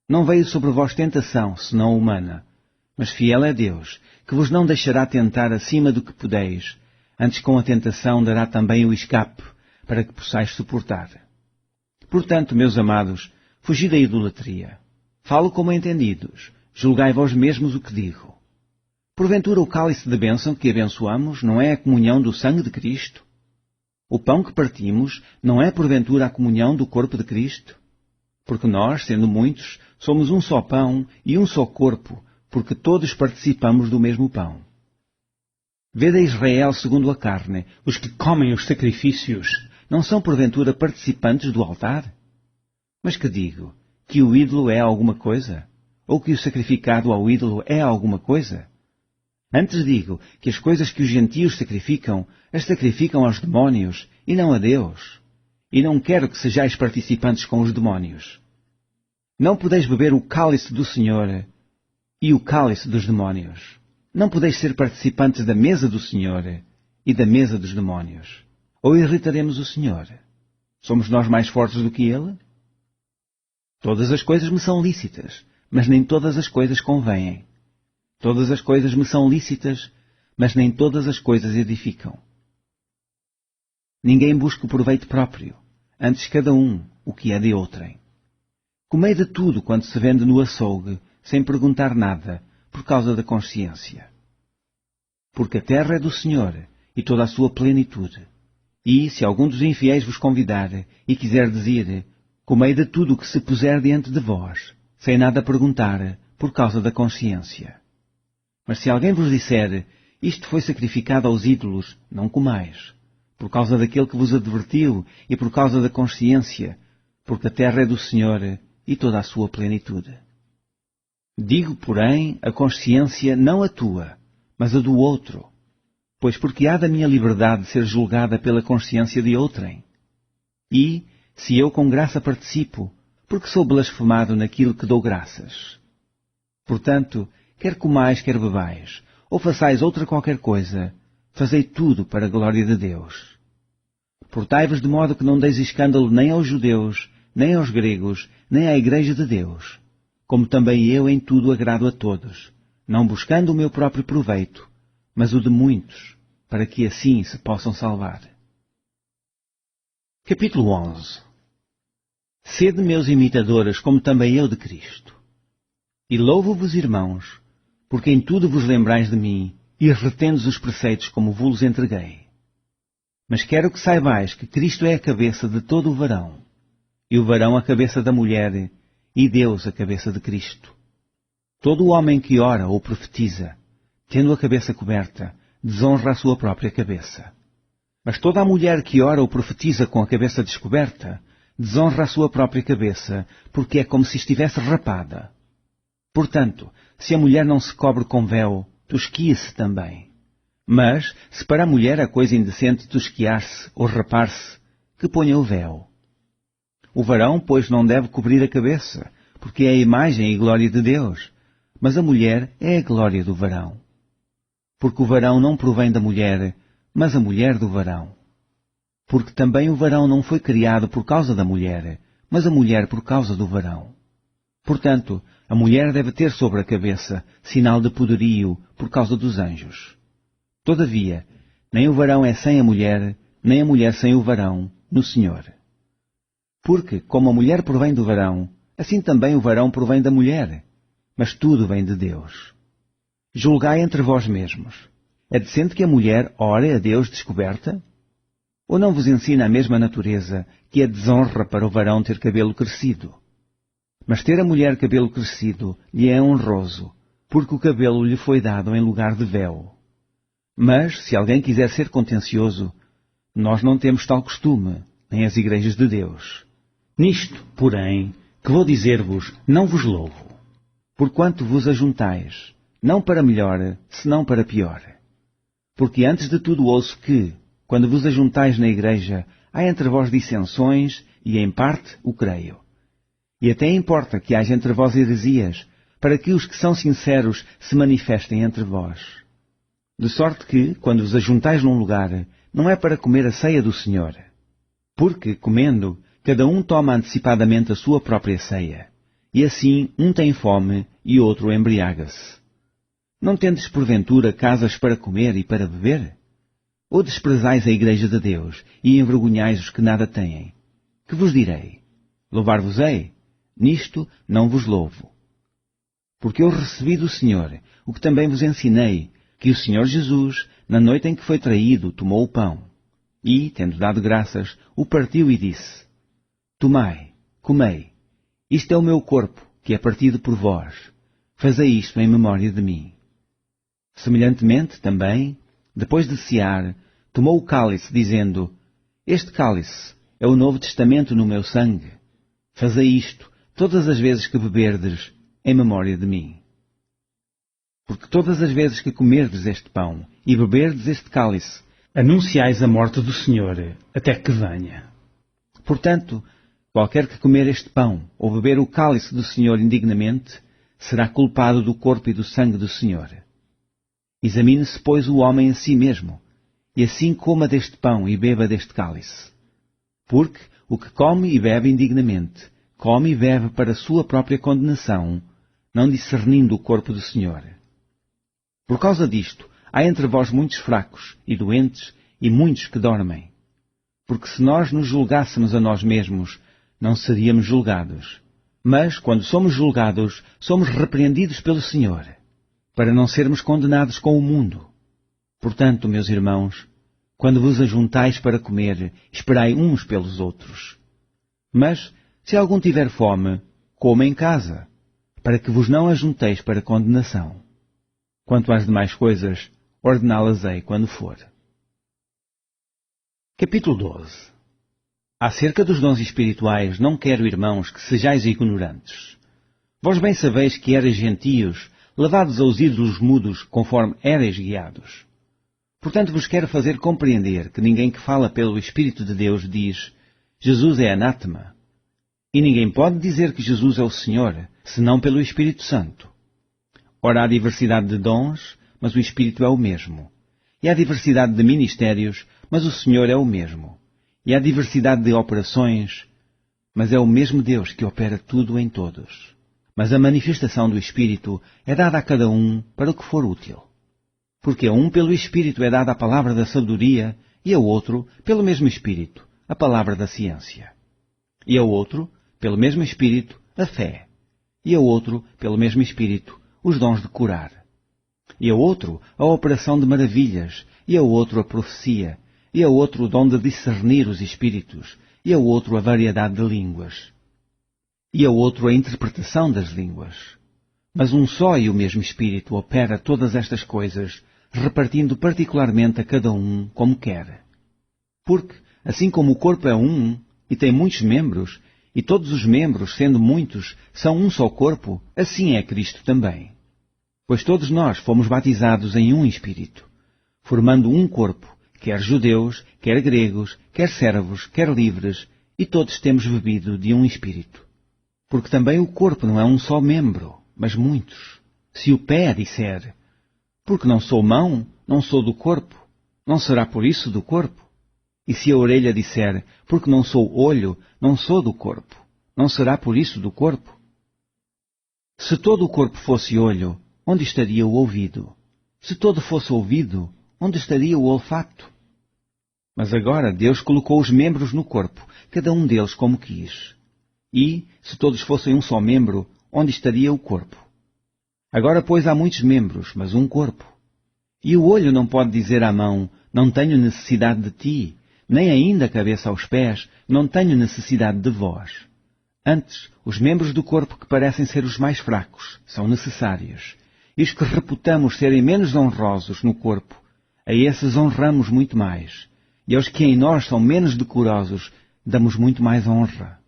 Não veio sobre vós tentação, senão humana, mas fiel é Deus, que vos não deixará tentar acima do que podeis, antes com a tentação dará também o escape, para que possais suportar. Portanto, meus amados, fugi da idolatria. Falo como entendidos, julgai vós mesmos o que digo. Porventura o cálice de bênção que abençoamos não é a comunhão do sangue de Cristo? O pão que partimos não é porventura a comunhão do corpo de Cristo? Porque nós, sendo muitos, somos um só pão e um só corpo, porque todos participamos do mesmo pão. Vede a Israel segundo a carne, os que comem os sacrifícios, não são porventura participantes do altar? Mas que digo? Que o ídolo é alguma coisa? Ou que o sacrificado ao ídolo é alguma coisa? Antes digo que as coisas que os gentios sacrificam, as sacrificam aos demónios, e não a Deus. E não quero que sejais participantes com os demónios. Não podeis beber o cálice do Senhor e o cálice dos demónios. Não podeis ser participantes da mesa do Senhor e da mesa dos demónios. Ou irritaremos o Senhor? Somos nós mais fortes do que Ele? Todas as coisas me são lícitas, mas nem todas as coisas convêm. Todas as coisas me são lícitas, mas nem todas as coisas edificam. Ninguém busca o proveito próprio, antes cada um o que é de outrem. Comei de tudo quanto se vende no açougue, sem perguntar nada, por causa da consciência. Porque a terra é do Senhor, e toda a sua plenitude. E, se algum dos infiéis vos convidar, e quiser dizer, comei de tudo o que se puser diante de vós, sem nada perguntar, por causa da consciência. Mas se alguém vos disser, isto foi sacrificado aos ídolos, não comais, por causa daquele que vos advertiu e por causa da consciência, porque a terra é do Senhor e toda a sua plenitude. Digo, porém, a consciência não a tua, mas a do outro, pois porque há da minha liberdade ser julgada pela consciência de outrem. E, se eu com graça participo, porque sou blasfemado naquilo que dou graças. Portanto, quer comais, quer bebais, ou façais outra qualquer coisa, fazei tudo para a glória de Deus. Portai-vos de modo que não deis escândalo nem aos judeus, nem aos gregos, nem à igreja de Deus, como também eu em tudo agrado a todos, não buscando o meu próprio proveito, mas o de muitos, para que assim se possam salvar. Capítulo 11. Sede meus imitadores, como também eu de Cristo. E louvo-vos, irmãos, porque em tudo vos lembrais de mim, e retendes os preceitos como vos entreguei. Mas quero que saibais que Cristo é a cabeça de todo o varão, e o varão a cabeça da mulher, e Deus a cabeça de Cristo. Todo o homem que ora ou profetiza, tendo a cabeça coberta, desonra a sua própria cabeça. Mas toda a mulher que ora ou profetiza com a cabeça descoberta, desonra a sua própria cabeça, porque é como se estivesse rapada. Portanto, se a mulher não se cobre com véu, tosquia-se também. Mas, se para a mulher a coisa indecente tosquiar-se ou rapar-se, que ponha o véu. O varão, pois, não deve cobrir a cabeça, porque é a imagem e glória de Deus, mas a mulher é a glória do varão. Porque o varão não provém da mulher, mas a mulher do varão. Porque também o varão não foi criado por causa da mulher, mas a mulher por causa do varão. Portanto, a mulher deve ter sobre a cabeça sinal de poderio por causa dos anjos. Todavia, nem o varão é sem a mulher, nem a mulher sem o varão, no Senhor. Porque, como a mulher provém do varão, assim também o varão provém da mulher, mas tudo vem de Deus. Julgai entre vós mesmos. É decente que a mulher ore a Deus descoberta? Ou não vos ensina a mesma natureza que é desonra para o varão ter cabelo crescido? Mas ter a mulher cabelo crescido lhe é honroso, porque o cabelo lhe foi dado em lugar de véu. Mas, se alguém quiser ser contencioso, nós não temos tal costume, nem as igrejas de Deus. Nisto, porém, que vou dizer-vos, não vos louvo, porquanto vos ajuntais, não para melhor, senão para pior. Porque antes de tudo ouço que, quando vos ajuntais na igreja, há entre vós dissensões, e em parte o creio. E até importa que haja entre vós heresias, para que os que são sinceros se manifestem entre vós. De sorte que, quando vos ajuntais num lugar, não é para comer a ceia do Senhor. Porque, comendo, cada um toma antecipadamente a sua própria ceia, e assim um tem fome e outro embriaga-se. Não tendes porventura casas para comer e para beber? Ou desprezais a igreja de Deus e envergonhais os que nada têm? Que vos direi? Louvar-vos-ei? Nisto não vos louvo. Porque eu recebi do Senhor o que também vos ensinei, que o Senhor Jesus, na noite em que foi traído, tomou o pão e, tendo dado graças, o partiu e disse: Tomai, comei, isto é o meu corpo, que é partido por vós. Fazei isto em memória de mim. Semelhantemente, também, depois de cear, tomou o cálice, dizendo: Este cálice é o novo testamento no meu sangue. Fazei isto todas as vezes que beberdes, em memória de mim. Porque todas as vezes que comerdes este pão e beberdes este cálice, anunciais a morte do Senhor, até que venha. Portanto, qualquer que comer este pão ou beber o cálice do Senhor indignamente, será culpado do corpo e do sangue do Senhor. Examine-se, pois, o homem a si mesmo, e assim coma deste pão e beba deste cálice. Porque o que come e bebe indignamente, come e bebe para a sua própria condenação, não discernindo o corpo do Senhor. Por causa disto, há entre vós muitos fracos e doentes e muitos que dormem. Porque se nós nos julgássemos a nós mesmos, não seríamos julgados. Mas, quando somos julgados, somos repreendidos pelo Senhor, para não sermos condenados com o mundo. Portanto, meus irmãos, quando vos ajuntais para comer, esperai uns pelos outros. Mas, se algum tiver fome, coma em casa, para que vos não ajunteis para condenação. Quanto às demais coisas, ordená-las-ei quando for. Capítulo 12. Acerca dos dons espirituais, não quero, irmãos, que sejais ignorantes. Vós bem sabeis que erais gentios, levados aos ídolos mudos, conforme erais guiados. Portanto vos quero fazer compreender que ninguém que fala pelo Espírito de Deus diz: Jesus é anátema. E ninguém pode dizer que Jesus é o Senhor, senão pelo Espírito Santo. Ora, há diversidade de dons, mas o Espírito é o mesmo. E há diversidade de ministérios, mas o Senhor é o mesmo. E há diversidade de operações, mas é o mesmo Deus que opera tudo em todos. Mas a manifestação do Espírito é dada a cada um para o que for útil. Porque a um pelo Espírito é dada a palavra da sabedoria, e a outro, pelo mesmo Espírito, a palavra da ciência. E a outro, pelo mesmo Espírito, a fé. E a outro, pelo mesmo Espírito, os dons de curar. E a outro, a operação de maravilhas. E a outro, a profecia. E a outro, o dom de discernir os espíritos. E a outro, a variedade de línguas. E a outro, a interpretação das línguas. Mas um só e o mesmo Espírito opera todas estas coisas, repartindo particularmente a cada um como quer. Porque, assim como o corpo é um, e tem muitos membros, e todos os membros, sendo muitos, são um só corpo, assim é Cristo também. Pois todos nós fomos batizados em um Espírito, formando um corpo, quer judeus, quer gregos, quer servos, quer livres, e todos temos bebido de um Espírito. Porque também o corpo não é um só membro, mas muitos. Se o pé disser: porque não sou mão, não sou do corpo, não será por isso do corpo? E se a orelha disser: porque não sou olho, não sou do corpo, não será por isso do corpo? Se todo o corpo fosse olho, onde estaria o ouvido? Se todo fosse ouvido, onde estaria o olfato? Mas agora Deus colocou os membros no corpo, cada um deles como quis. E, se todos fossem um só membro, onde estaria o corpo? Agora, pois, há muitos membros, mas um corpo. E o olho não pode dizer à mão: não tenho necessidade de ti, nem ainda a cabeça aos pés: não tenho necessidade de vós. Antes, os membros do corpo que parecem ser os mais fracos são necessários. E os que reputamos serem menos honrosos no corpo, a esses honramos muito mais. E aos que em nós são menos decorosos, damos muito mais honra.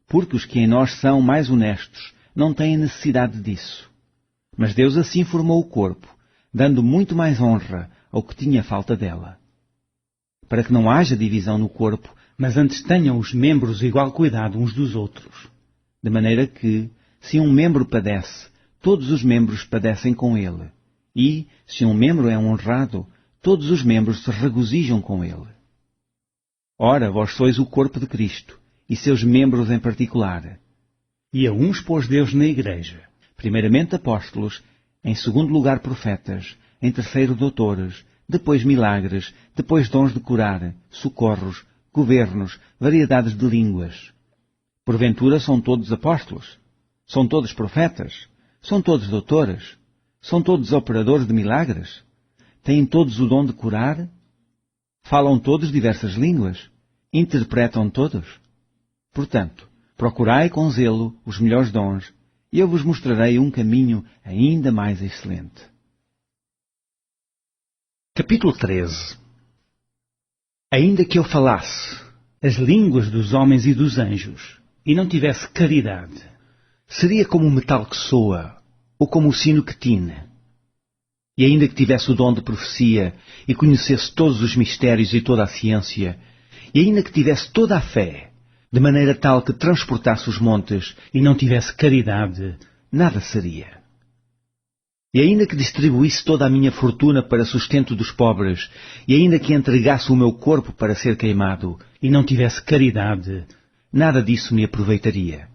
Porque os que em nós são mais honestos não têm necessidade disso. Mas Deus assim formou o corpo, dando muito mais honra ao que tinha falta dela. Para que não haja divisão no corpo, mas antes tenham os membros igual cuidado uns dos outros. De maneira que, se um membro padece, todos os membros padecem com ele. E, se um membro é honrado, todos os membros se regozijam com ele. Ora, vós sois o corpo de Cristo, e seus membros em particular. E a uns pôs Deus na igreja, primeiramente apóstolos, em segundo lugar profetas, em terceiro doutores, depois milagres, depois dons de curar, socorros, governos, variedades de línguas. Porventura são todos apóstolos? São todos profetas? São todos doutores? São todos operadores de milagres? Têm todos o dom de curar? Falam todos diversas línguas? Interpretam todos? Portanto, procurai com zelo os melhores dons, e eu vos mostrarei um caminho ainda mais excelente. Capítulo 13. Ainda que eu falasse as línguas dos homens e dos anjos, e não tivesse caridade, seria como o metal que soa, ou como o sino que tine. E ainda que tivesse o dom de profecia, e conhecesse todos os mistérios e toda a ciência, e ainda que tivesse toda a fé, de maneira tal que transportasse os montes, e não tivesse caridade, nada seria. E ainda que distribuísse toda a minha fortuna para sustento dos pobres, e ainda que entregasse o meu corpo para ser queimado, e não tivesse caridade, nada disso me aproveitaria.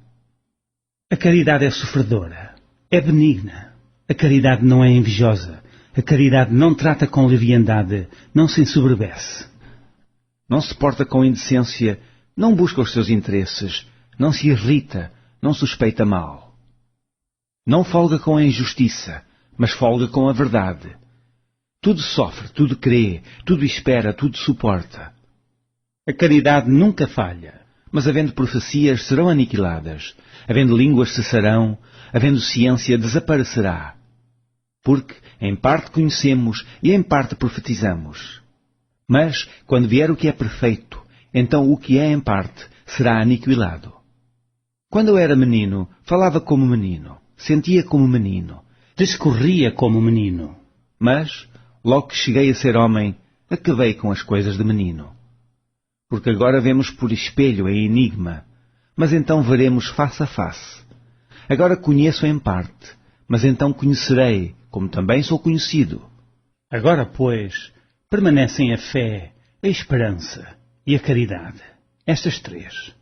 A caridade é sofredora, é benigna. A caridade não é invejosa. A caridade não trata com leviandade, não se ensoberbece. Não se porta com indecência, não busca os seus interesses, não se irrita, não suspeita mal. Não folga com a injustiça, mas folga com a verdade. Tudo sofre, tudo crê, tudo espera, tudo suporta. A caridade nunca falha. Mas havendo profecias, serão aniquiladas. Havendo línguas, cessarão. Havendo ciência, desaparecerá. Porque, em parte conhecemos e em parte profetizamos. Mas, quando vier o que é perfeito, então o que é em parte será aniquilado. Quando eu era menino, falava como menino, sentia como menino, Discorria como menino. mas, logo que cheguei a ser homem, acabei com as coisas de menino. Porque agora vemos por espelho em enigma, mas então veremos face a face. Agora conheço em parte, mas então conhecerei, como também sou conhecido. Agora, pois, permanecem a fé, a esperança e a caridade. Estas três.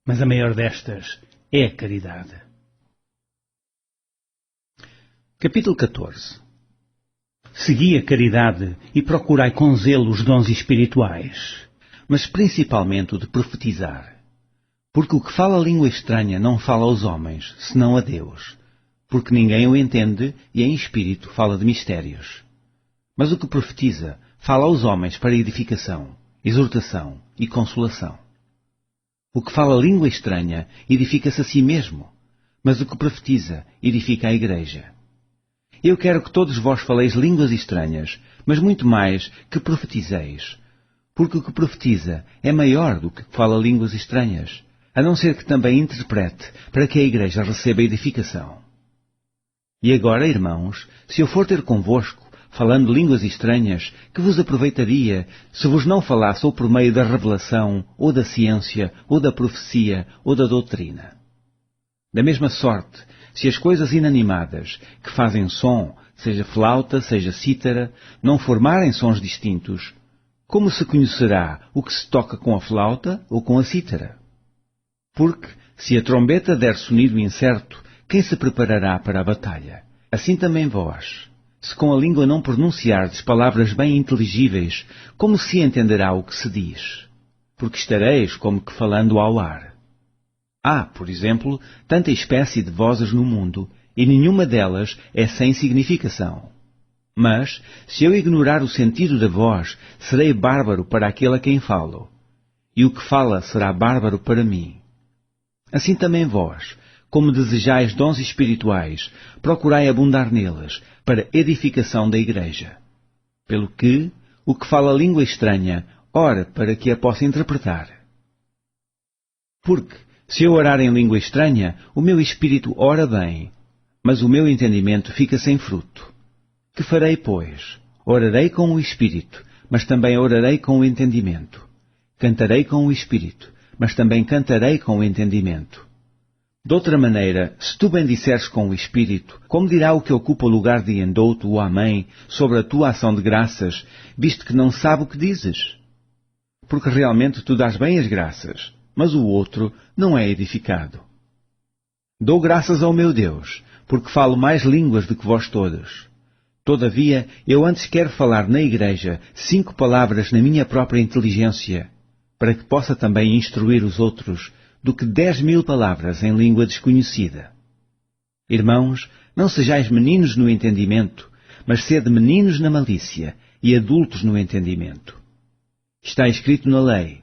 Mas a maior destas é a caridade. Capítulo 14. Segui a caridade e procurai com zelo os dons espirituais, Mas principalmente o de profetizar. Porque o que fala língua estranha não fala aos homens, senão a Deus. Porque ninguém o entende e em espírito fala de mistérios. Mas o que profetiza fala aos homens para edificação, exortação e consolação. O que fala língua estranha edifica-se a si mesmo, mas o que profetiza edifica a igreja. Eu quero que todos vós faleis línguas estranhas, mas muito mais que profetizeis. Porque o que profetiza é maior do que fala línguas estranhas, a não ser que também interprete para que a igreja receba edificação. E agora, irmãos, se eu for ter convosco, falando línguas estranhas, que vos aproveitaria se vos não falasse ou por meio da revelação, ou da ciência, ou da profecia, ou da doutrina? Da mesma sorte, se as coisas inanimadas, que fazem som, seja flauta, seja cítara, não formarem sons distintos, como se conhecerá o que se toca com a flauta ou com a cítara? Porque, se a trombeta der sonido incerto, quem se preparará para a batalha? Assim também vós. Se com a língua não pronunciardes palavras bem inteligíveis, como se entenderá o que se diz? Porque estareis como que falando ao ar. Há, por exemplo, tanta espécie de vozes no mundo, e nenhuma delas é sem significação. Mas, se eu ignorar o sentido da voz, serei bárbaro para aquele a quem falo, e o que fala será bárbaro para mim. Assim também vós, como desejais dons espirituais, procurai abundar neles, para edificação da igreja. Pelo que, o que fala língua estranha, ora para que a possa interpretar. Porque, se eu orar em língua estranha, o meu espírito ora bem, mas o meu entendimento fica sem fruto. Que farei, pois? Orarei com o espírito, mas também orarei com o entendimento. Cantarei com o espírito, mas também cantarei com o entendimento. De outra maneira, se tu bendisseres com o espírito, como dirá o que ocupa o lugar de endouto ou amém sobre a tua ação de graças, visto que não sabe o que dizes? Porque realmente tu dás bem as graças, mas o outro não é edificado. Dou graças ao meu Deus, porque falo mais línguas do que vós todos. Todavia, eu antes quero falar na igreja 5 palavras na minha própria inteligência, para que possa também instruir os outros, do que 10.000 palavras em língua desconhecida. Irmãos, não sejais meninos no entendimento, mas sede meninos na malícia e adultos no entendimento. Está escrito na lei: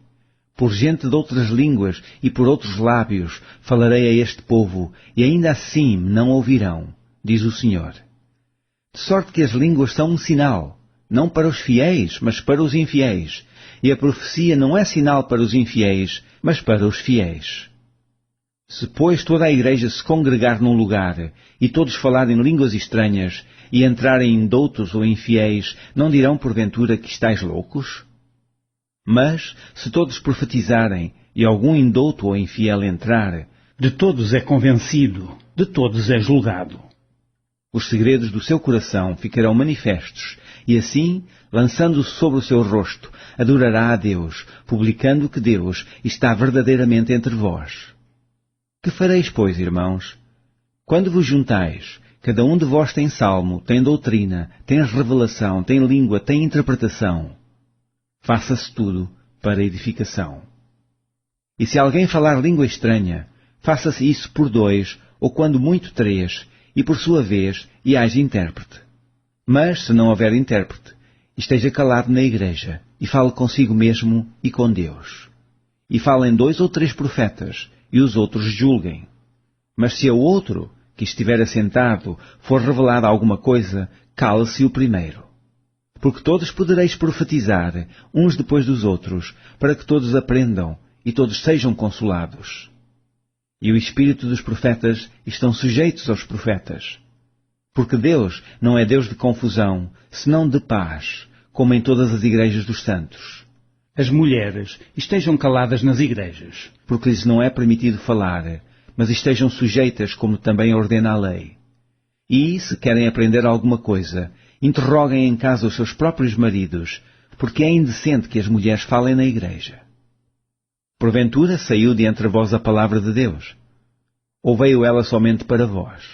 por gente de outras línguas e por outros lábios falarei a este povo, e ainda assim me não ouvirão, diz o Senhor. De sorte que as línguas são um sinal, não para os fiéis, mas para os infiéis, e a profecia não é sinal para os infiéis, mas para os fiéis. Se, pois, toda a igreja se congregar num lugar, e todos falarem línguas estranhas, e entrarem indoutos ou infiéis, não dirão porventura que estáis loucos? Mas, se todos profetizarem, e algum indouto ou infiel entrar, De todos é convencido, de todos é julgado. os segredos do seu coração ficarão manifestos, e assim, lançando-se sobre o seu rosto, adorará a Deus, publicando que Deus está verdadeiramente entre vós. Que fareis, pois, irmãos? Quando vos juntais, cada um de vós tem salmo, tem doutrina, tem revelação, tem língua, tem interpretação. Faça-se tudo para edificação. E se alguém falar língua estranha, faça-se isso por 2, ou quando muito 3, e por sua vez, e haja intérprete. Mas, se não houver intérprete, esteja calado na igreja, e fale consigo mesmo e com Deus. E falem 2 ou 3 profetas, e os outros julguem. Mas se ao outro, que estiver assentado, for revelada alguma coisa, cale-se o primeiro. Porque todos podereis profetizar, uns depois dos outros, para que todos aprendam, e todos sejam consolados. E o espírito dos profetas estão sujeitos aos profetas. Porque Deus não é Deus de confusão, senão de paz, como em todas as igrejas dos santos. As mulheres estejam caladas nas igrejas. Porque lhes não é permitido falar, mas estejam sujeitas como também ordena a lei. E, se querem aprender alguma coisa, interroguem em casa os seus próprios maridos, porque é indecente que as mulheres falem na igreja. Porventura saiu de entre vós a palavra de Deus? Ou veio ela somente para vós?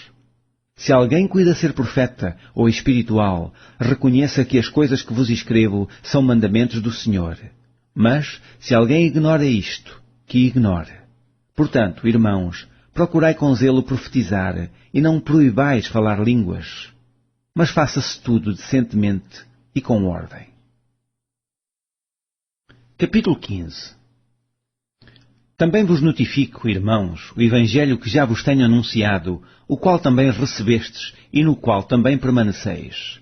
Se alguém cuida ser profeta ou espiritual, reconheça que as coisas que vos escrevo são mandamentos do Senhor. Mas, se alguém ignora isto, que ignore. Portanto, irmãos, procurai com zelo profetizar, e não proibais falar línguas. Mas faça-se tudo decentemente e com ordem. Capítulo 15. Também vos notifico, irmãos, o Evangelho que já vos tenho anunciado, o qual também recebestes e no qual também permaneceis.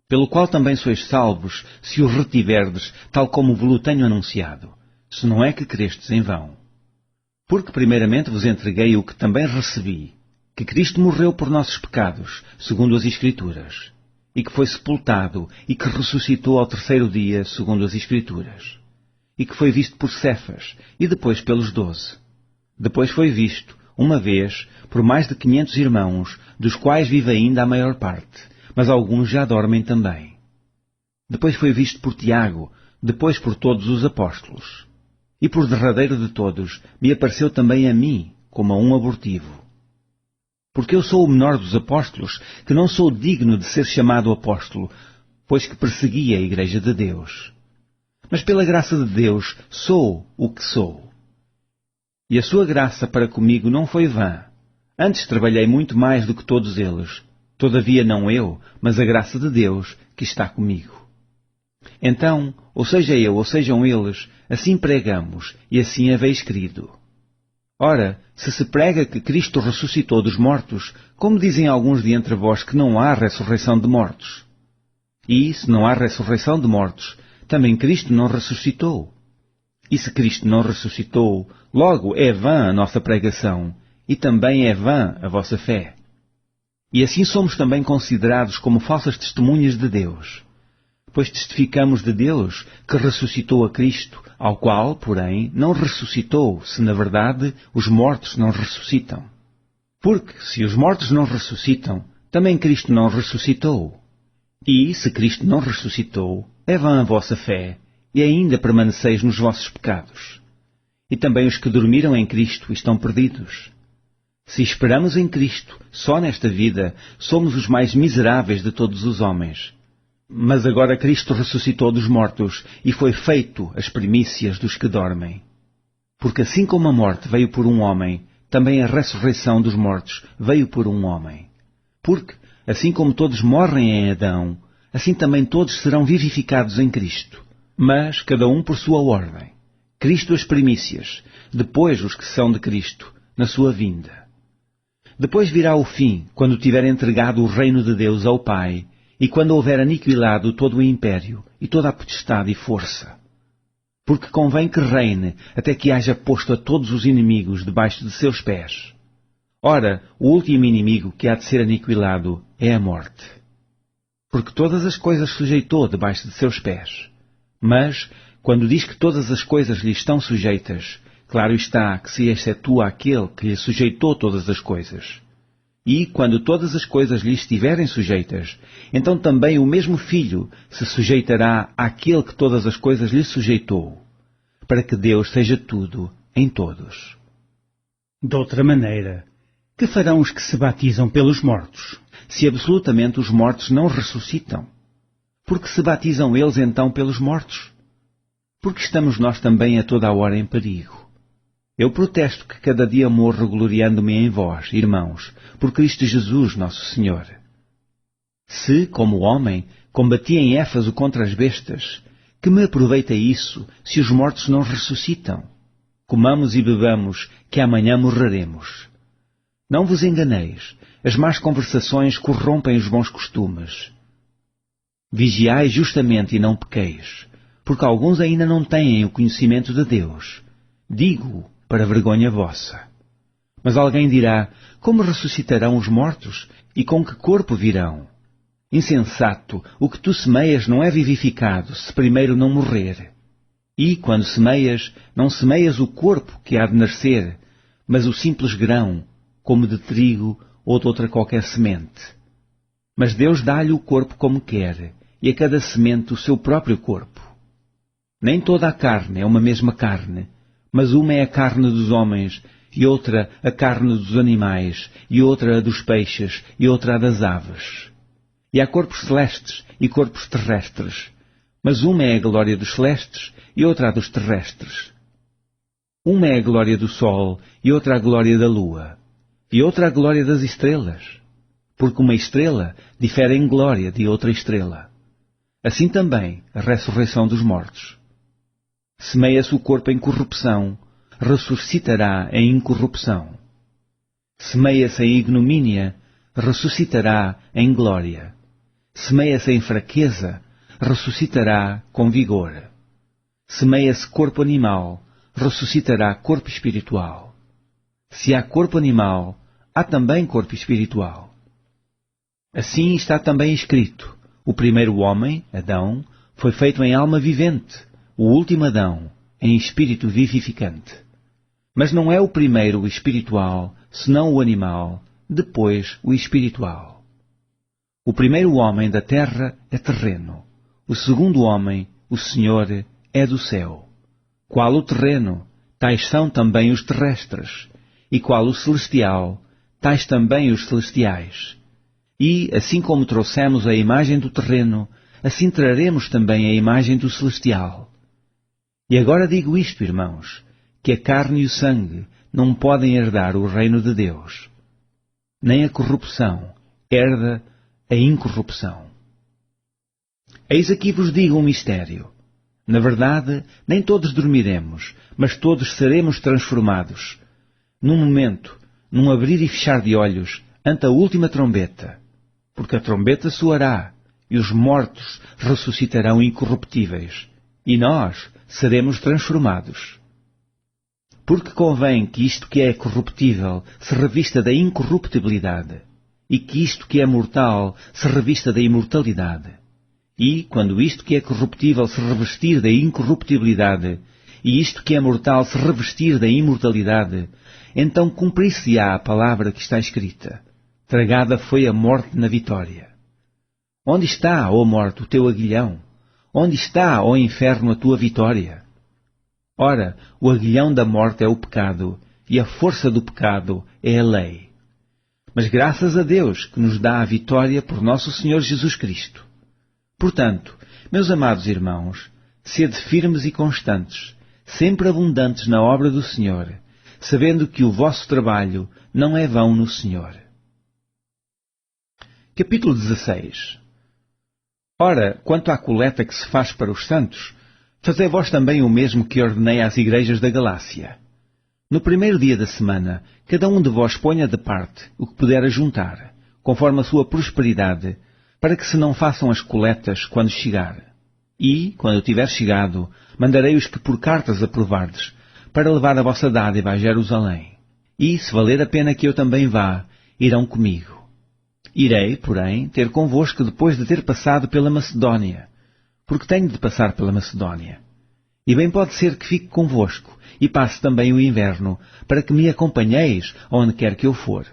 Pelo qual também sois salvos, se o retiverdes, tal como vos o tenho anunciado, se não é que crestes em vão. Porque primeiramente vos entreguei o que também recebi, que Cristo morreu por nossos pecados, segundo as Escrituras, e que foi sepultado, e que ressuscitou ao 3º dia, segundo as Escrituras, e que foi visto por Cefas, e depois pelos 12. Depois foi visto, uma vez, por mais de 500 irmãos, dos quais vive ainda a maior parte, mas alguns já dormem também. Depois foi visto por Tiago, depois por todos os apóstolos. E por derradeiro de todos, me apareceu também a mim, como a um abortivo. Porque eu sou o menor dos apóstolos, que não sou digno de ser chamado apóstolo, pois que persegui a igreja de Deus. Mas pela graça de Deus sou o que sou. E a sua graça para comigo não foi vã. Antes trabalhei muito mais do que todos eles. Todavia não eu, mas a graça de Deus que está comigo. Então, ou seja eu, ou sejam eles, assim pregamos, e assim haveis crido. Ora, se prega que Cristo ressuscitou dos mortos, como dizem alguns de entre vós que não há ressurreição de mortos? E, se não há ressurreição de mortos, também Cristo não ressuscitou. E se Cristo não ressuscitou, logo é vã a nossa pregação, e também é vã a vossa fé. E assim somos também considerados como falsas testemunhas de Deus, pois testificamos de Deus que ressuscitou a Cristo, ao qual, porém, não ressuscitou, se na verdade os mortos não ressuscitam. Porque, se os mortos não ressuscitam, também Cristo não ressuscitou. E, se Cristo não ressuscitou, é vã a vossa fé, e ainda permaneceis nos vossos pecados. E também os que dormiram em Cristo estão perdidos. Se esperamos em Cristo, só nesta vida, somos os mais miseráveis de todos os homens. Mas agora Cristo ressuscitou dos mortos e foi feito as primícias dos que dormem. Porque assim como a morte veio por um homem, também a ressurreição dos mortos veio por um homem. Porque, assim como todos morrem em Adão, assim também todos serão vivificados em Cristo. Mas cada um por sua ordem. Cristo as primícias, depois os que são de Cristo, na sua vinda. Depois virá o fim, quando tiver entregado o reino de Deus ao Pai, e quando houver aniquilado todo o império, e toda a potestade e força. Porque convém que reine, até que haja posto a todos os inimigos debaixo de seus pés. Ora, o último inimigo que há de ser aniquilado é a morte. Porque todas as coisas sujeitou debaixo de seus pés. Mas, quando diz que todas as coisas lhe estão sujeitas, claro está que se excetua aquele que lhe sujeitou todas as coisas. E, quando todas as coisas lhe estiverem sujeitas, então também o mesmo Filho se sujeitará àquele que todas as coisas lhe sujeitou, para que Deus seja tudo em todos. De outra maneira, que farão os que se batizam pelos mortos? Se absolutamente os mortos não ressuscitam, por que se batizam eles então pelos mortos? Porque estamos nós também a toda a hora em perigo. Eu protesto que cada dia morro gloriando-me em vós, irmãos, por Cristo Jesus, nosso Senhor. Se, como homem, combati em Éfaso contra as bestas, que me aproveita isso, se os mortos não ressuscitam? Comamos e bebamos, que amanhã morreremos. Não vos enganeis, as más conversações corrompem os bons costumes. Vigiai justamente e não pequeis, porque alguns ainda não têm o conhecimento de Deus. Digo-o para vergonha vossa. Mas alguém dirá, como ressuscitarão os mortos, e com que corpo virão? Insensato, o que tu semeias não é vivificado, se primeiro não morrer. E, quando semeias, não semeias o corpo que há de nascer, mas o simples grão, como de trigo ou de outra qualquer semente. Mas Deus dá-lhe o corpo como quer, e a cada semente o seu próprio corpo. Nem toda a carne é uma mesma carne, mas uma é a carne dos homens, e outra a carne dos animais, e outra a dos peixes, e outra a das aves. E há corpos celestes e corpos terrestres, mas uma é a glória dos celestes, e outra a dos terrestres. Uma é a glória do sol, e outra a glória da lua, e outra a glória das estrelas, porque uma estrela difere em glória de outra estrela. Assim também a ressurreição dos mortos. Semeia-se o corpo em corrupção, ressuscitará em incorrupção. Semeia-se em ignomínia, ressuscitará em glória. Semeia-se em fraqueza, ressuscitará com vigor. Semeia-se corpo animal, ressuscitará corpo espiritual. Se há corpo animal, há também corpo espiritual. Assim está também escrito: o primeiro homem, Adão, foi feito em alma vivente, o último Adão, em espírito vivificante. Mas não é o primeiro o espiritual, senão o animal, depois o espiritual. O primeiro homem da terra é terreno, o segundo homem, o Senhor, é do céu. Qual o terreno, tais são também os terrestres, e qual o celestial, tais também os celestiais. E, assim como trouxemos a imagem do terreno, assim traremos também a imagem do celestial. E agora digo isto, irmãos, que a carne e o sangue não podem herdar o reino de Deus. Nem a corrupção herda a incorrupção. Eis aqui vos digo um mistério. Na verdade, nem todos dormiremos, mas todos seremos transformados. Num momento, num abrir e fechar de olhos, ante a última trombeta. Porque a trombeta soará, e os mortos ressuscitarão incorruptíveis, e nós seremos transformados. Porque convém que isto que é corruptível se revista da incorruptibilidade, e que isto que é mortal se revista da imortalidade. E, quando isto que é corruptível se revestir da incorruptibilidade, e isto que é mortal se revestir da imortalidade, então cumprir-se-á a palavra que está escrita: tragada foi a morte na vitória. Onde está, ó morte, o teu aguilhão? Onde está, ó inferno, a tua vitória? Ora, o aguilhão da morte é o pecado, e a força do pecado é a lei. Mas graças a Deus que nos dá a vitória por nosso Senhor Jesus Cristo. Portanto, meus amados irmãos, sede firmes e constantes, sempre abundantes na obra do Senhor, sabendo que o vosso trabalho não é vão no Senhor. Capítulo 16. Ora, quanto à coleta que se faz para os santos, fazei vós também o mesmo que ordenei às igrejas da Galácia. No primeiro dia da semana, cada um de vós ponha de parte o que puder ajuntar, conforme a sua prosperidade, para que se não façam as coletas quando chegar. E, quando eu tiver chegado, mandarei-os que por cartas aprovardes, para levar a vossa dádiva a Jerusalém. E, se valer a pena que eu também vá, irão comigo. Irei, porém, ter convosco depois de ter passado pela Macedónia, porque tenho de passar pela Macedónia. E bem pode ser que fique convosco, e passe também o inverno, para que me acompanheis onde quer que eu for.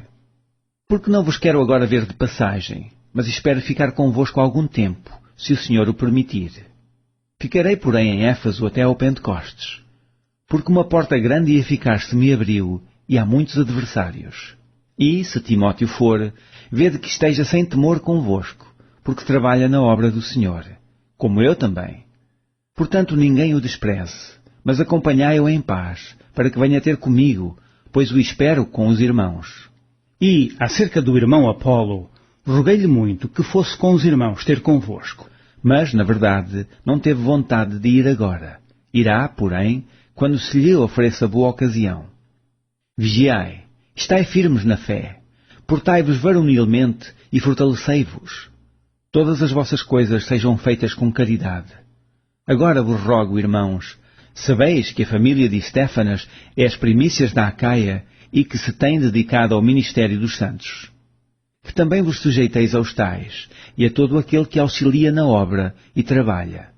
Porque não vos quero agora ver de passagem, mas espero ficar convosco algum tempo, se o Senhor o permitir. Ficarei, porém, em Éfeso até ao Pentecostes, porque uma porta grande e eficaz se me abriu, e há muitos adversários. E, se Timóteo for, vede que esteja sem temor convosco, porque trabalha na obra do Senhor, como eu também. Portanto, ninguém o despreze, mas acompanhai-o em paz, para que venha ter comigo, pois o espero com os irmãos. E, acerca do irmão Apolo, roguei-lhe muito que fosse com os irmãos ter convosco. Mas, na verdade, não teve vontade de ir agora. Irá, porém, quando se lhe ofereça boa ocasião. Vigiai, estai firmes na fé, portai-vos varonilmente e fortalecei-vos. Todas as vossas coisas sejam feitas com caridade. Agora vos rogo, irmãos, sabeis que a família de Estéfanas é as primícias da Acaia e que se tem dedicado ao ministério dos santos. Que também vos sujeiteis aos tais e a todo aquele que auxilia na obra e trabalha.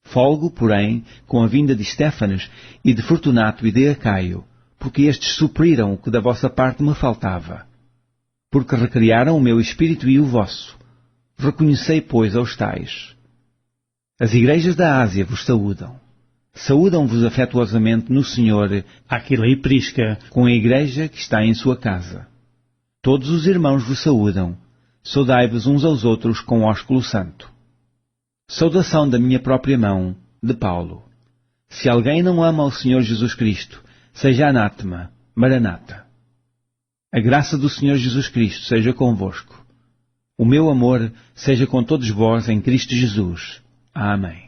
Folgo, porém, com a vinda de Estéfanas e de Fortunato e de Acaio, porque estes supriram o que da vossa parte me faltava. Porque recriaram o meu espírito e o vosso. Reconhecei, pois, aos tais. As igrejas da Ásia vos saúdam. Saúdam-vos afetuosamente no Senhor Aquila e Prisca, com a igreja que está em sua casa. Todos os irmãos vos saúdam. Saudai-vos uns aos outros com ósculo santo. Saudação da minha própria mão, de Paulo. Se alguém não ama ao Senhor Jesus Cristo, seja anátema, Maranata. A graça do Senhor Jesus Cristo seja convosco. O meu amor seja com todos vós em Cristo Jesus. Amém.